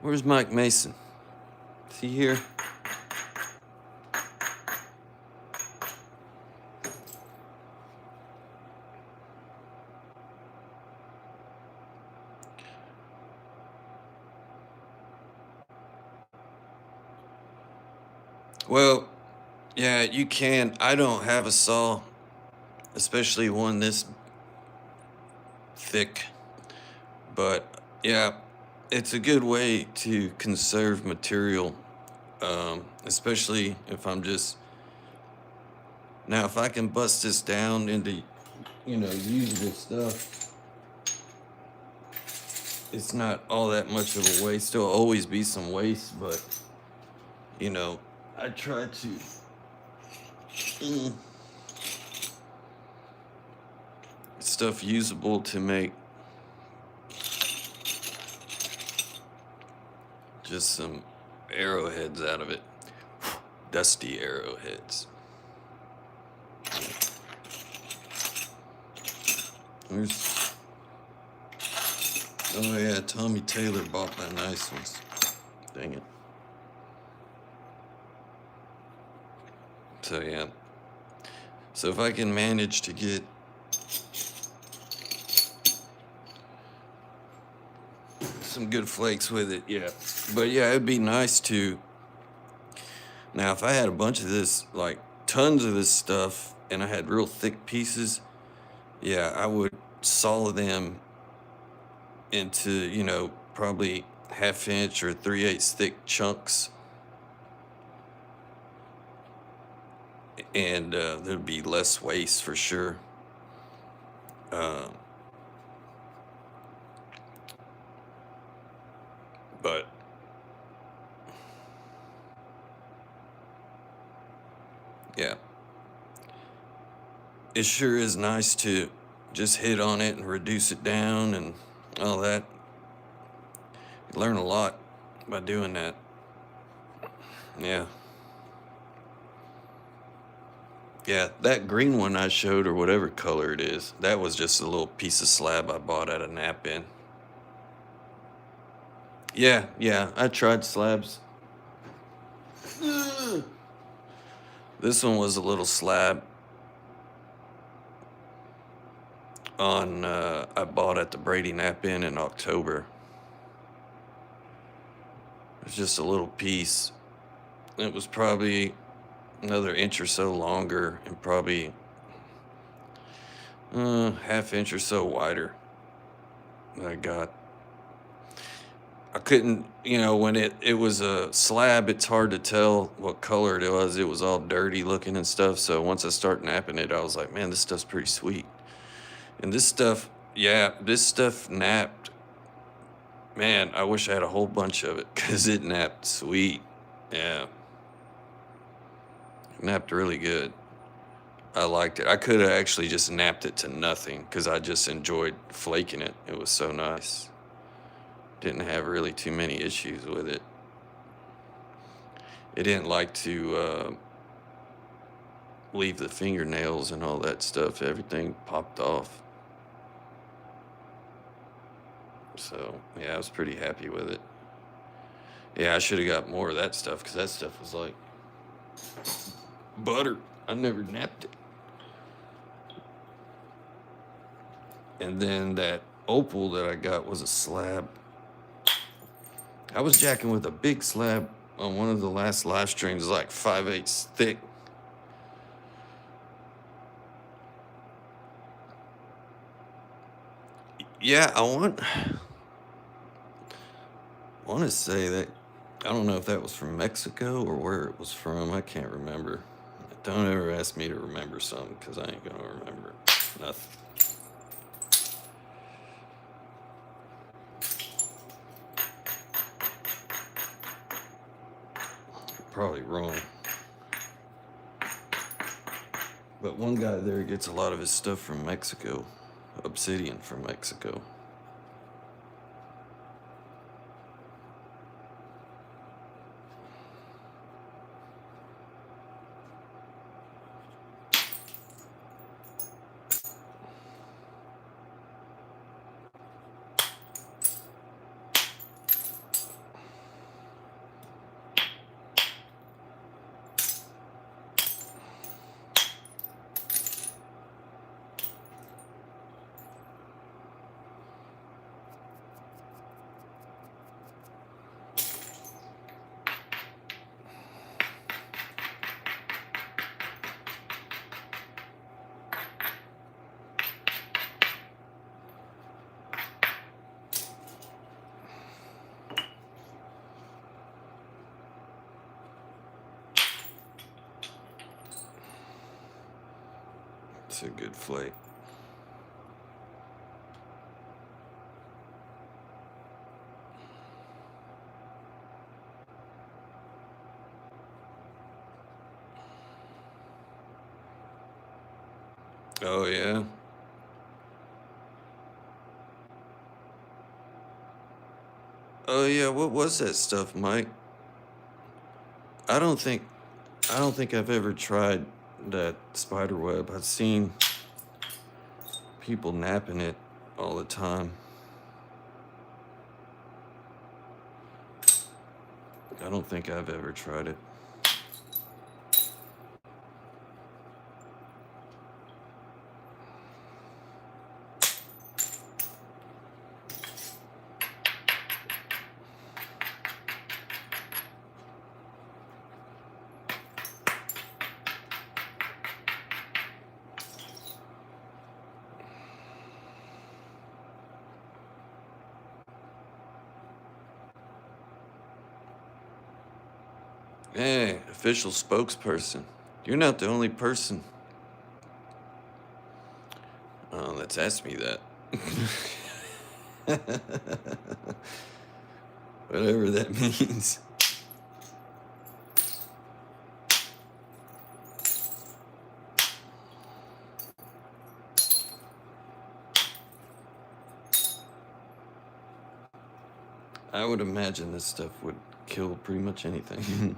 Where's Mike Mason? Is he here? Well, yeah, you can. I don't have a saw, especially one this thick. But yeah, it's a good way to conserve material, especially if I'm just. Now, if I can bust this down into, usable stuff, it's not all that much of a waste. There'll always be some waste, but, I try to. Stuff usable to make just some arrowheads out of it. Dusty arrowheads. There's, oh yeah, Tommy Taylor bought my nice ones. Dang it. So yeah. So if I can manage to get some good flakes with it, yeah. But yeah, it'd be nice to. Now, if I had a bunch of this, like tons of this stuff, and I had real thick pieces, yeah, I would saw them into, probably 1/2 inch or 3/8 thick chunks. And there'd be less waste for sure. But yeah, it sure is nice to just hit on it and reduce it down and all that. You learn a lot by doing that. Yeah. Yeah, that green one I showed, or whatever color it is, that was just a little piece of slab I bought at a nap in. Yeah, I tried slabs. This one was a little slab I bought at the Brady Nap Inn in October. It's just a little piece. It was probably another inch or so longer and probably 1/2 inch or so wider that I got. I couldn't, when it was a slab, it's hard to tell what color it was. It was all dirty looking and stuff. So once I start napping it, I was like, man, this stuff's pretty sweet. And this stuff napped. Man, I wish I had a whole bunch of it because it napped sweet. Yeah. Napped really good. I liked it. I could have actually just napped it to nothing because I just enjoyed flaking it. It was so nice. didn't have really too many issues with it. It didn't like to leave the fingernails and all that stuff. Everything popped off. So, yeah, I was pretty happy with it. Yeah, I should have got more of that stuff because that stuff was like butter. I never napped it. And then that opal that I got was a slab. I was jacking with a big slab on one of the last live streams, like 5/8 thick. Yeah, I want to say that, I don't know if that was from Mexico or where it was from. I can't remember. Don't ever ask me to remember something because I ain't gonna remember nothing. Probably wrong. But one guy there gets a lot of his stuff from Mexico. Obsidian from Mexico. It's a good flake. Oh, yeah. Oh, yeah. What was that stuff, Mike? I don't think I've ever tried that spider web. I've seen people napping it all the time. I don't think I've ever tried it. Hey, official spokesperson. You're not the only person that's asked me that. Whatever that means. I would imagine this stuff would kill pretty much anything.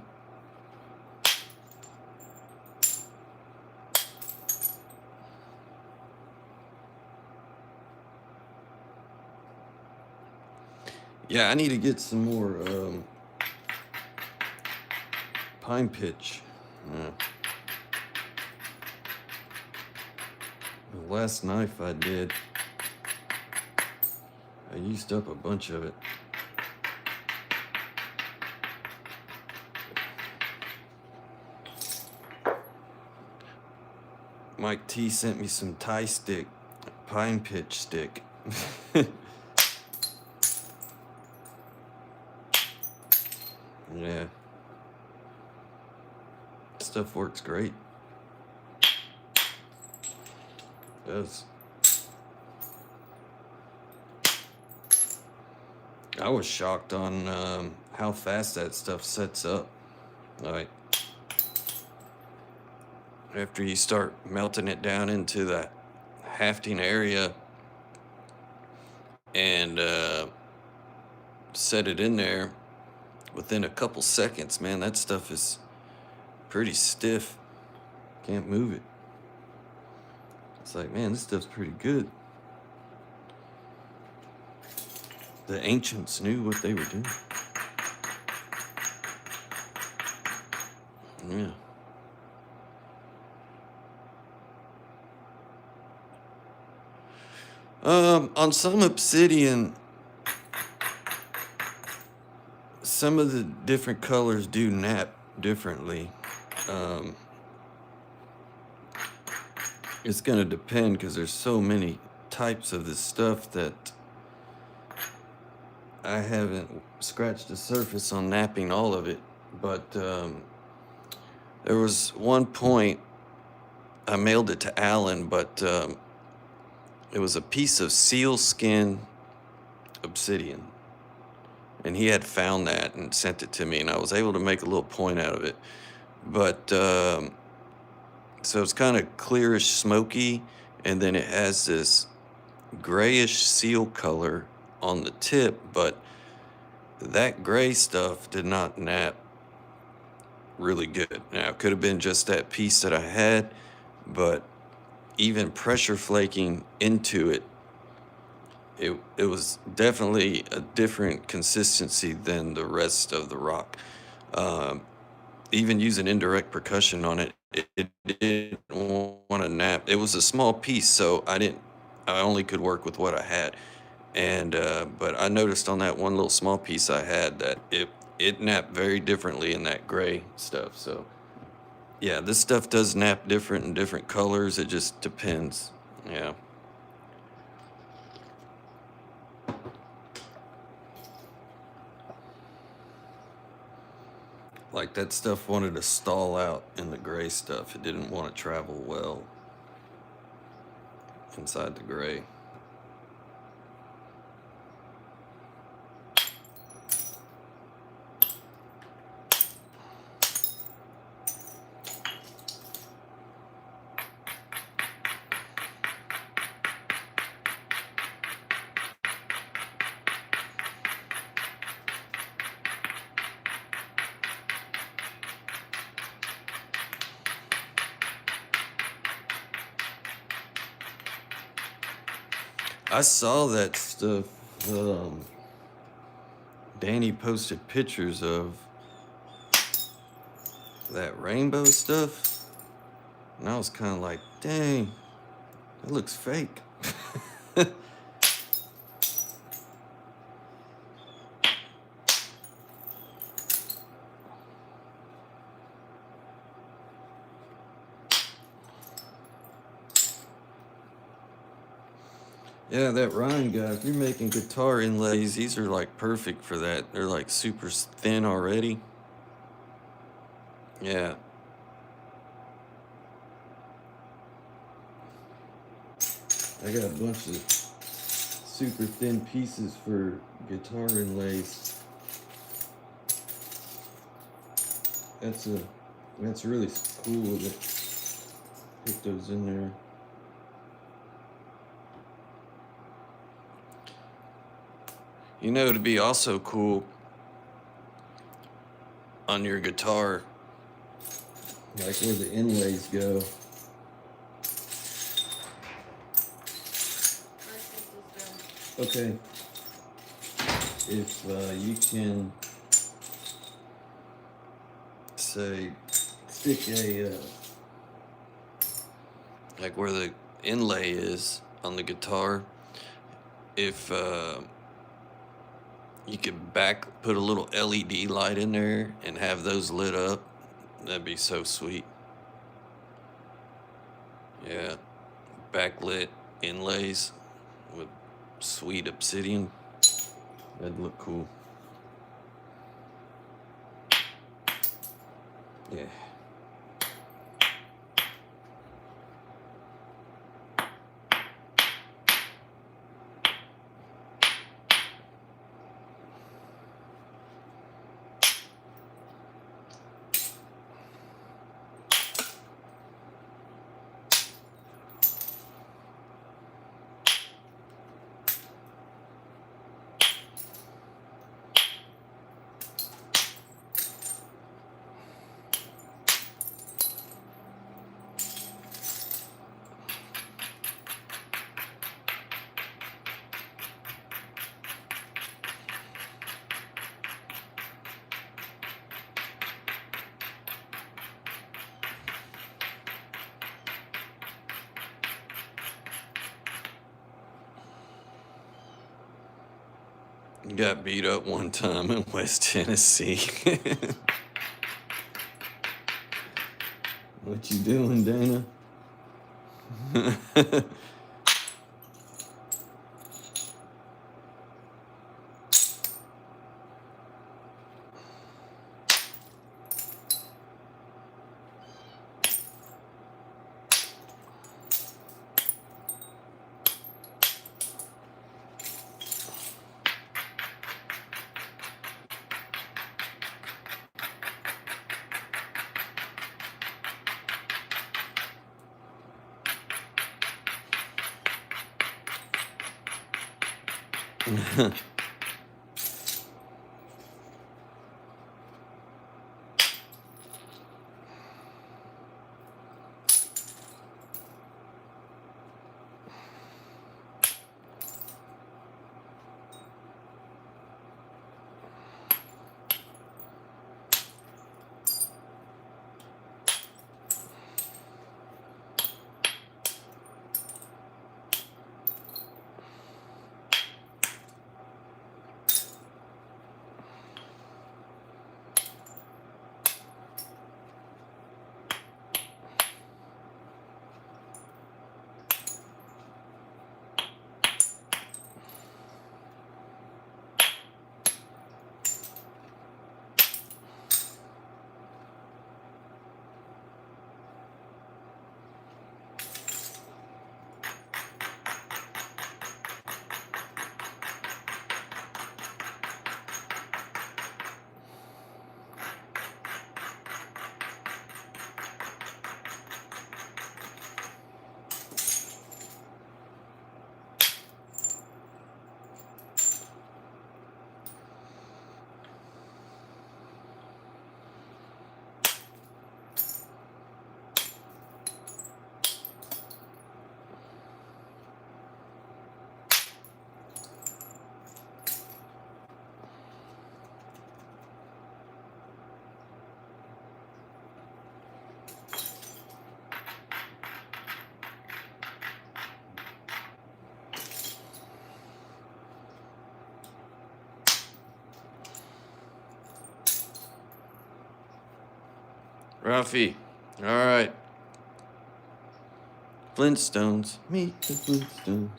Yeah, I need to get some more pine pitch. The last knife I did, I used up a bunch of it. Mike T sent me some tie stick, pine pitch stick. Yeah. Stuff works great. It does. I was shocked on how fast that stuff sets up. Like, after you start melting it down into that hafting area and set it in there, within a couple seconds, man, that stuff is pretty stiff. Can't move it. It's like, man, this stuff's pretty good. The ancients knew what they were doing. Yeah. On some obsidian, some of the different colors do nap differently. It's gonna depend because there's so many types of this stuff that I haven't scratched the surface on napping all of it. But there was one point I mailed it to Alan, but it was a piece of seal skin obsidian, and he had found that and sent it to me, and I was able to make a little point out of it. But so it's kind of clearish, smoky, and then it has this grayish seal color on the tip, but that gray stuff did not nap really good. Now, it could have been just that piece that I had, but even pressure flaking into it, it was definitely a different consistency than the rest of the rock. Even using indirect percussion on it, it didn't want to nap. It was a small piece, so I only could work with what I had. And but I noticed on that one little small piece I had that it napped very differently in that gray stuff. So yeah, this stuff does nap different in different colors. It just depends. Yeah. Like that stuff wanted to stall out in the gray stuff. It didn't want to travel well inside the gray. I saw that stuff. Danny posted pictures of that rainbow stuff, and I was kind of like, dang, that looks fake. Yeah, that Ryan guy, if you're making guitar inlays, these are like perfect for that. They're like super thin already. Yeah. I got a bunch of super thin pieces for guitar inlays. That's really cool that put those in there. You know, it'd be also cool on your guitar, like where the inlays go. Okay. If you can say stick a like where the inlay is on the guitar, if you could put a little LED light in there and have those lit up, that'd be so sweet. Yeah, backlit inlays with sweet obsidian, that'd look cool. Yeah. Got beat up one time in West Tennessee. What you doing, Dana? Ralphie, all right. Flintstones, meet the Flintstones.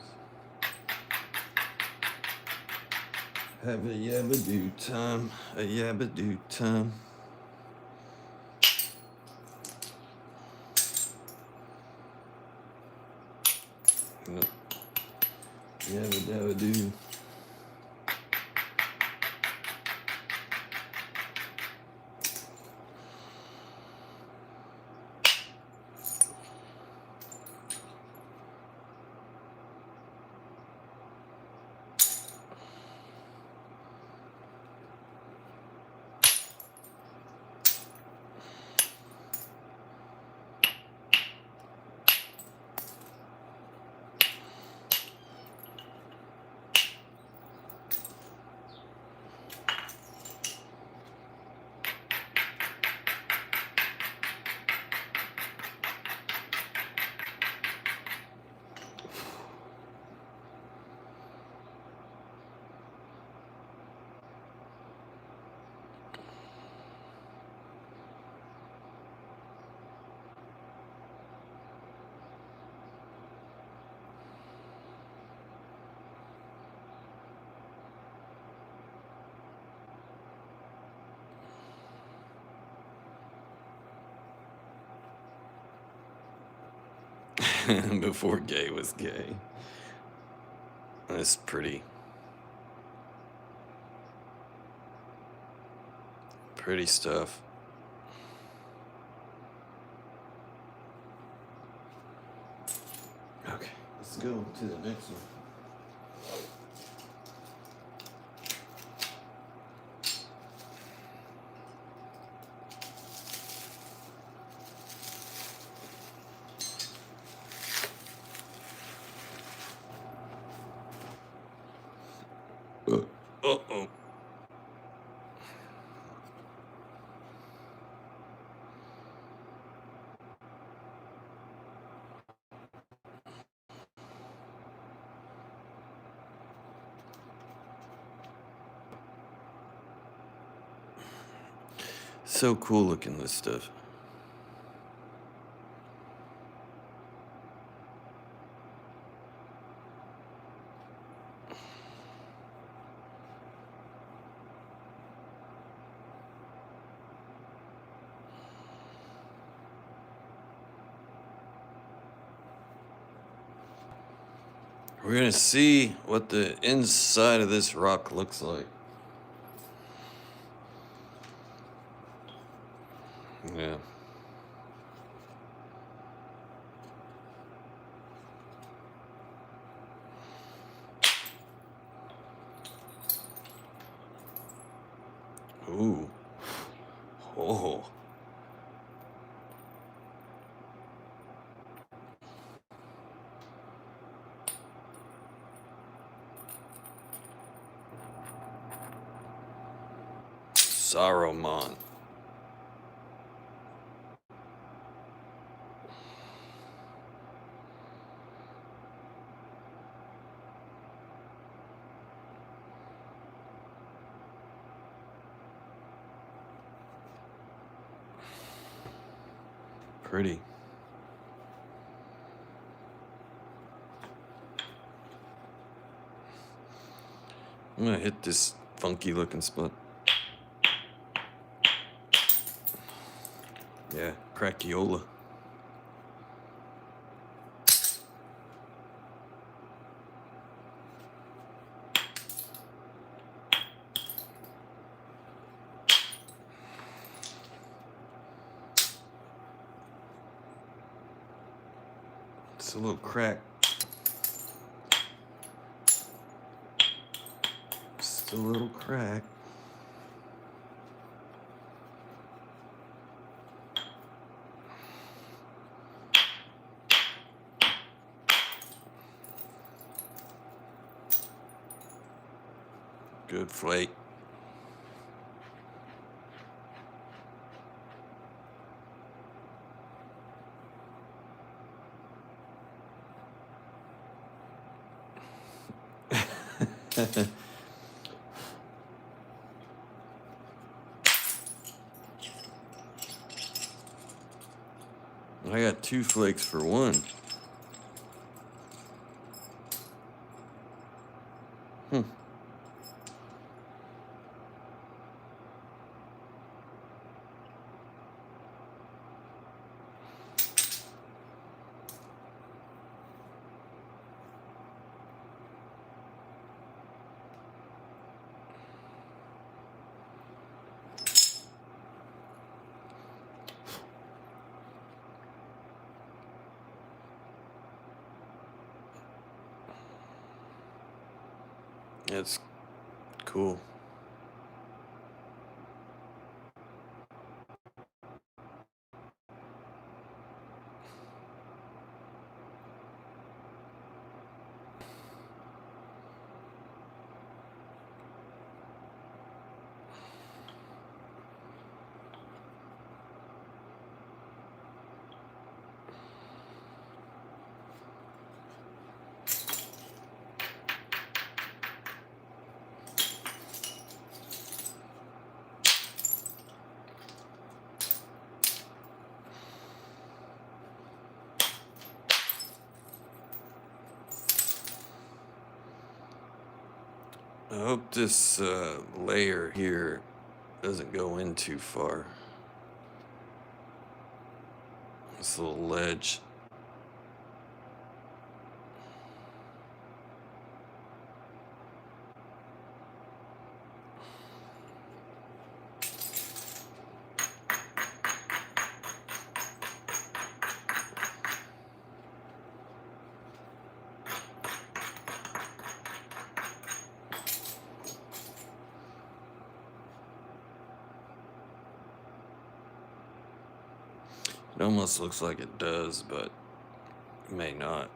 Have a yabba-doo time, a yabba-doo time. No. Yabba-dabba-doo. Before gay was gay. That's pretty stuff. Okay, let's go to the next one. Uh-oh. so cool looking, this stuff. We're gonna see what the inside of this rock looks like. Yeah. Ooh. Oh. Saruman. Pretty. I'm gonna hit this funky looking spot. Yeah, Crackeola. It's a little crack. Just a little crack. Good flake. I got 2 flakes for 1. It's cool. I hope this layer here doesn't go in too far. This little ledge. It almost looks like it does, but it may not.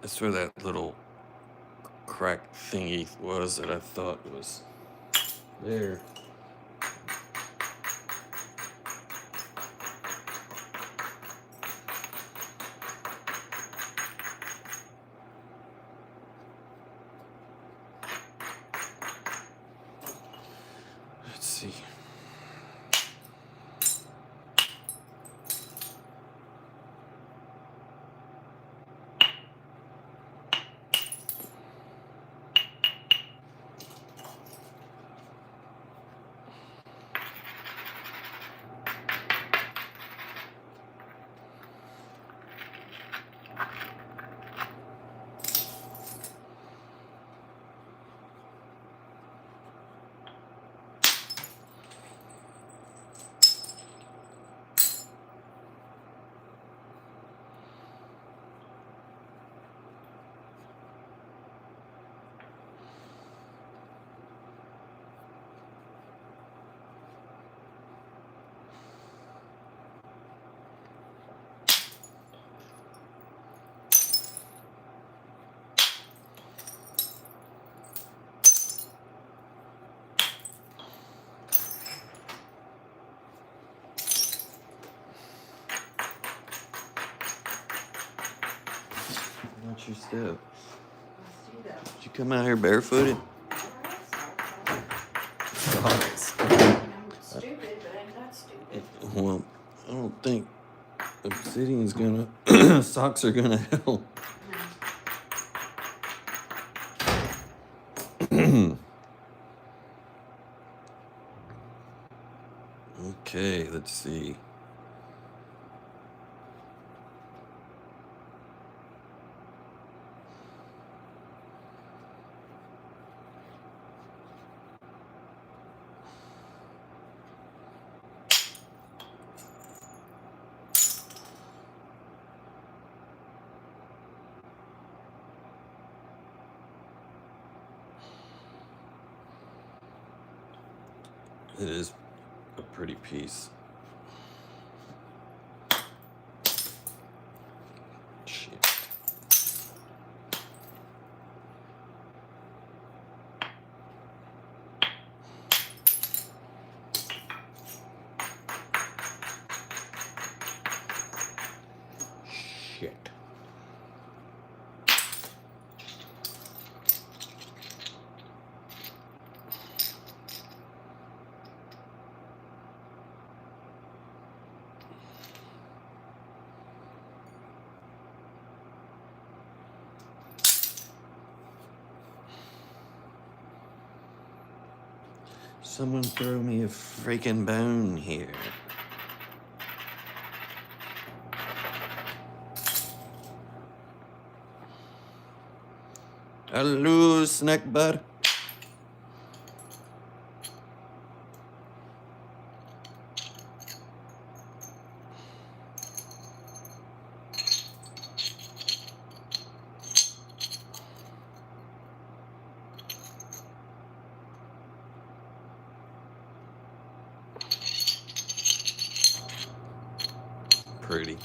That's where that little crack thingy was that I thought was there. Let's see. Watch your step. Did you come out here barefooted? Socks. I'm stupid, but I'm not stupid. Well, I don't think obsidian's gonna socks are gonna help. Okay, let's see. It is a pretty piece. Shit. Shit. Someone throw me a freaking bone here. Hello, snack bud. Pretty.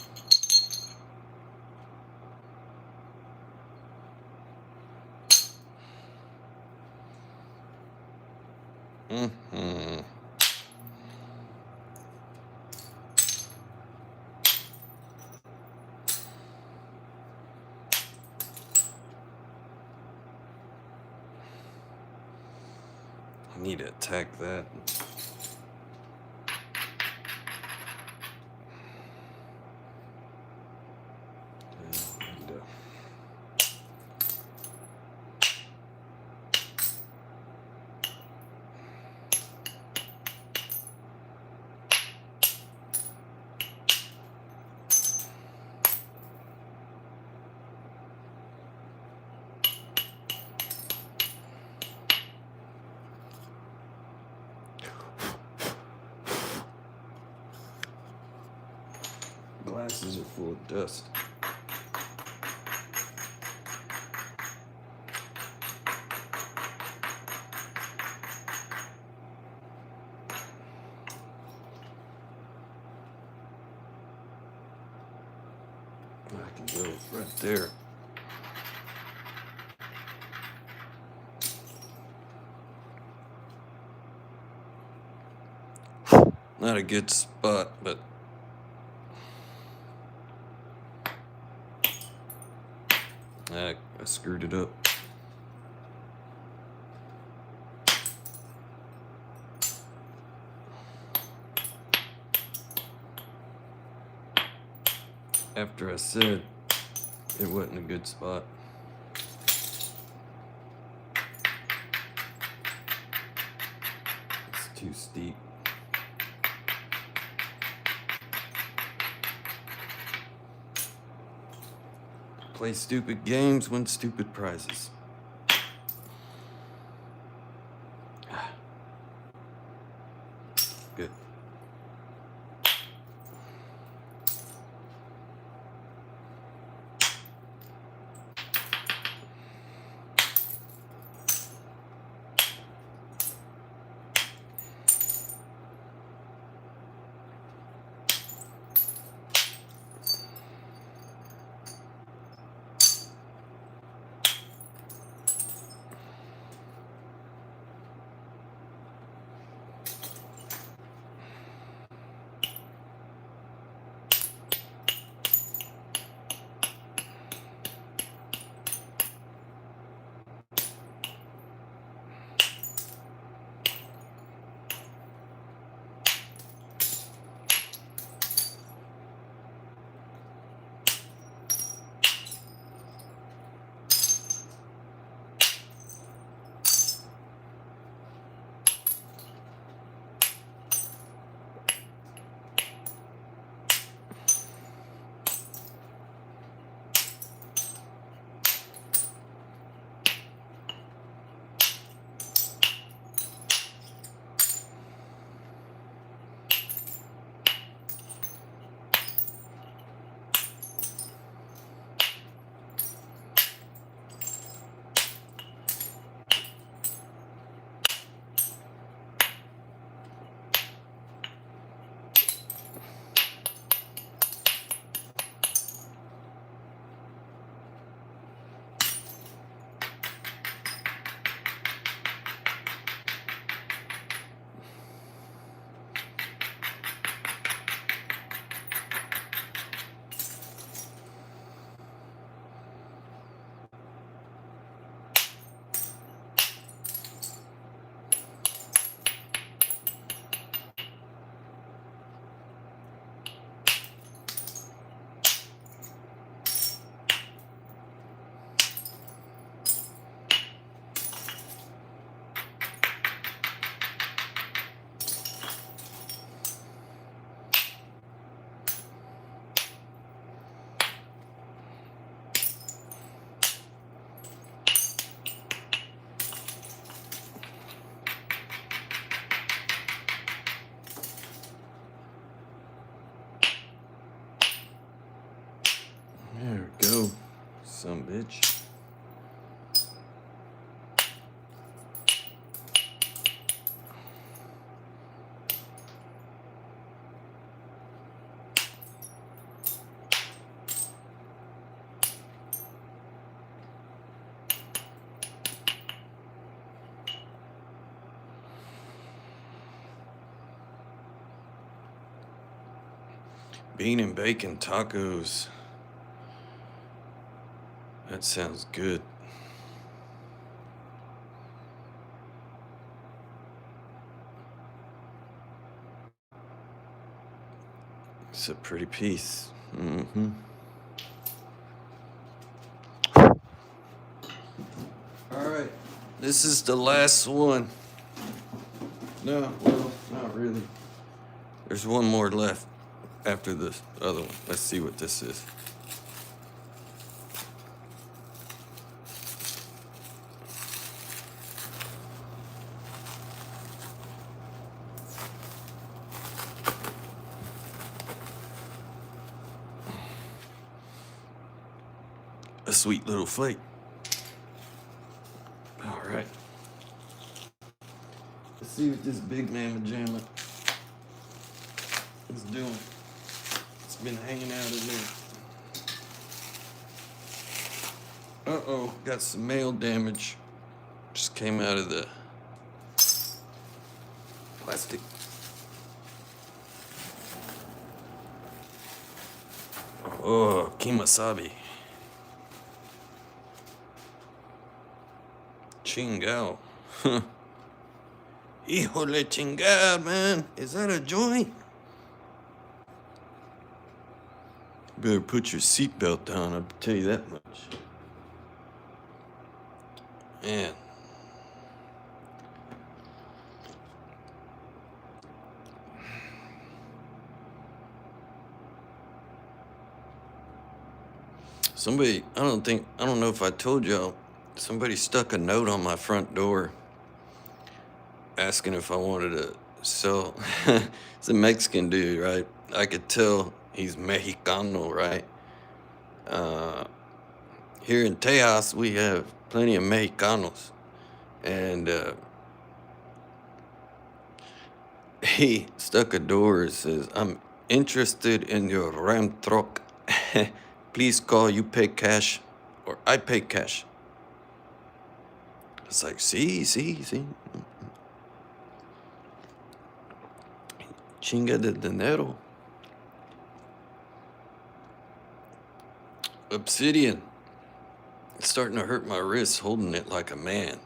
I need to attack that. Glasses are full of dust. I can go right there. Not a good spot, but I screwed it up. After I said it wasn't a good spot. It's too steep. Play stupid games, win stupid prizes. Good. There we go, some bitch. Bean and bacon tacos. That sounds good. It's a pretty piece. Mm-hmm. All right, this is the last one. No, well, not really. There's one more left after this other one. Let's see what this is. A sweet little flake. All right. Let's see what this big man pajama is doing. It's been hanging out in there. Uh-oh, got some mail damage. Just came out of the plastic. Oh, kimasabi. Chingao. Huh. Híjole chingada, man. Is that a joint? Better put your seatbelt down, I'll tell you that much. Man. Somebody, I don't know if I told y'all, somebody stuck a note on my front door asking if I wanted to sell. It's a Mexican dude, right? I could tell he's Mexicano, right? Here in Tejas, we have plenty of Mexicanos. And he stuck a door that says, I'm interested in your Ram truck. Please call, you pay cash, or I pay cash. It's like, see. Chinga de dinero. Obsidian. It's starting to hurt my wrist holding it like a man.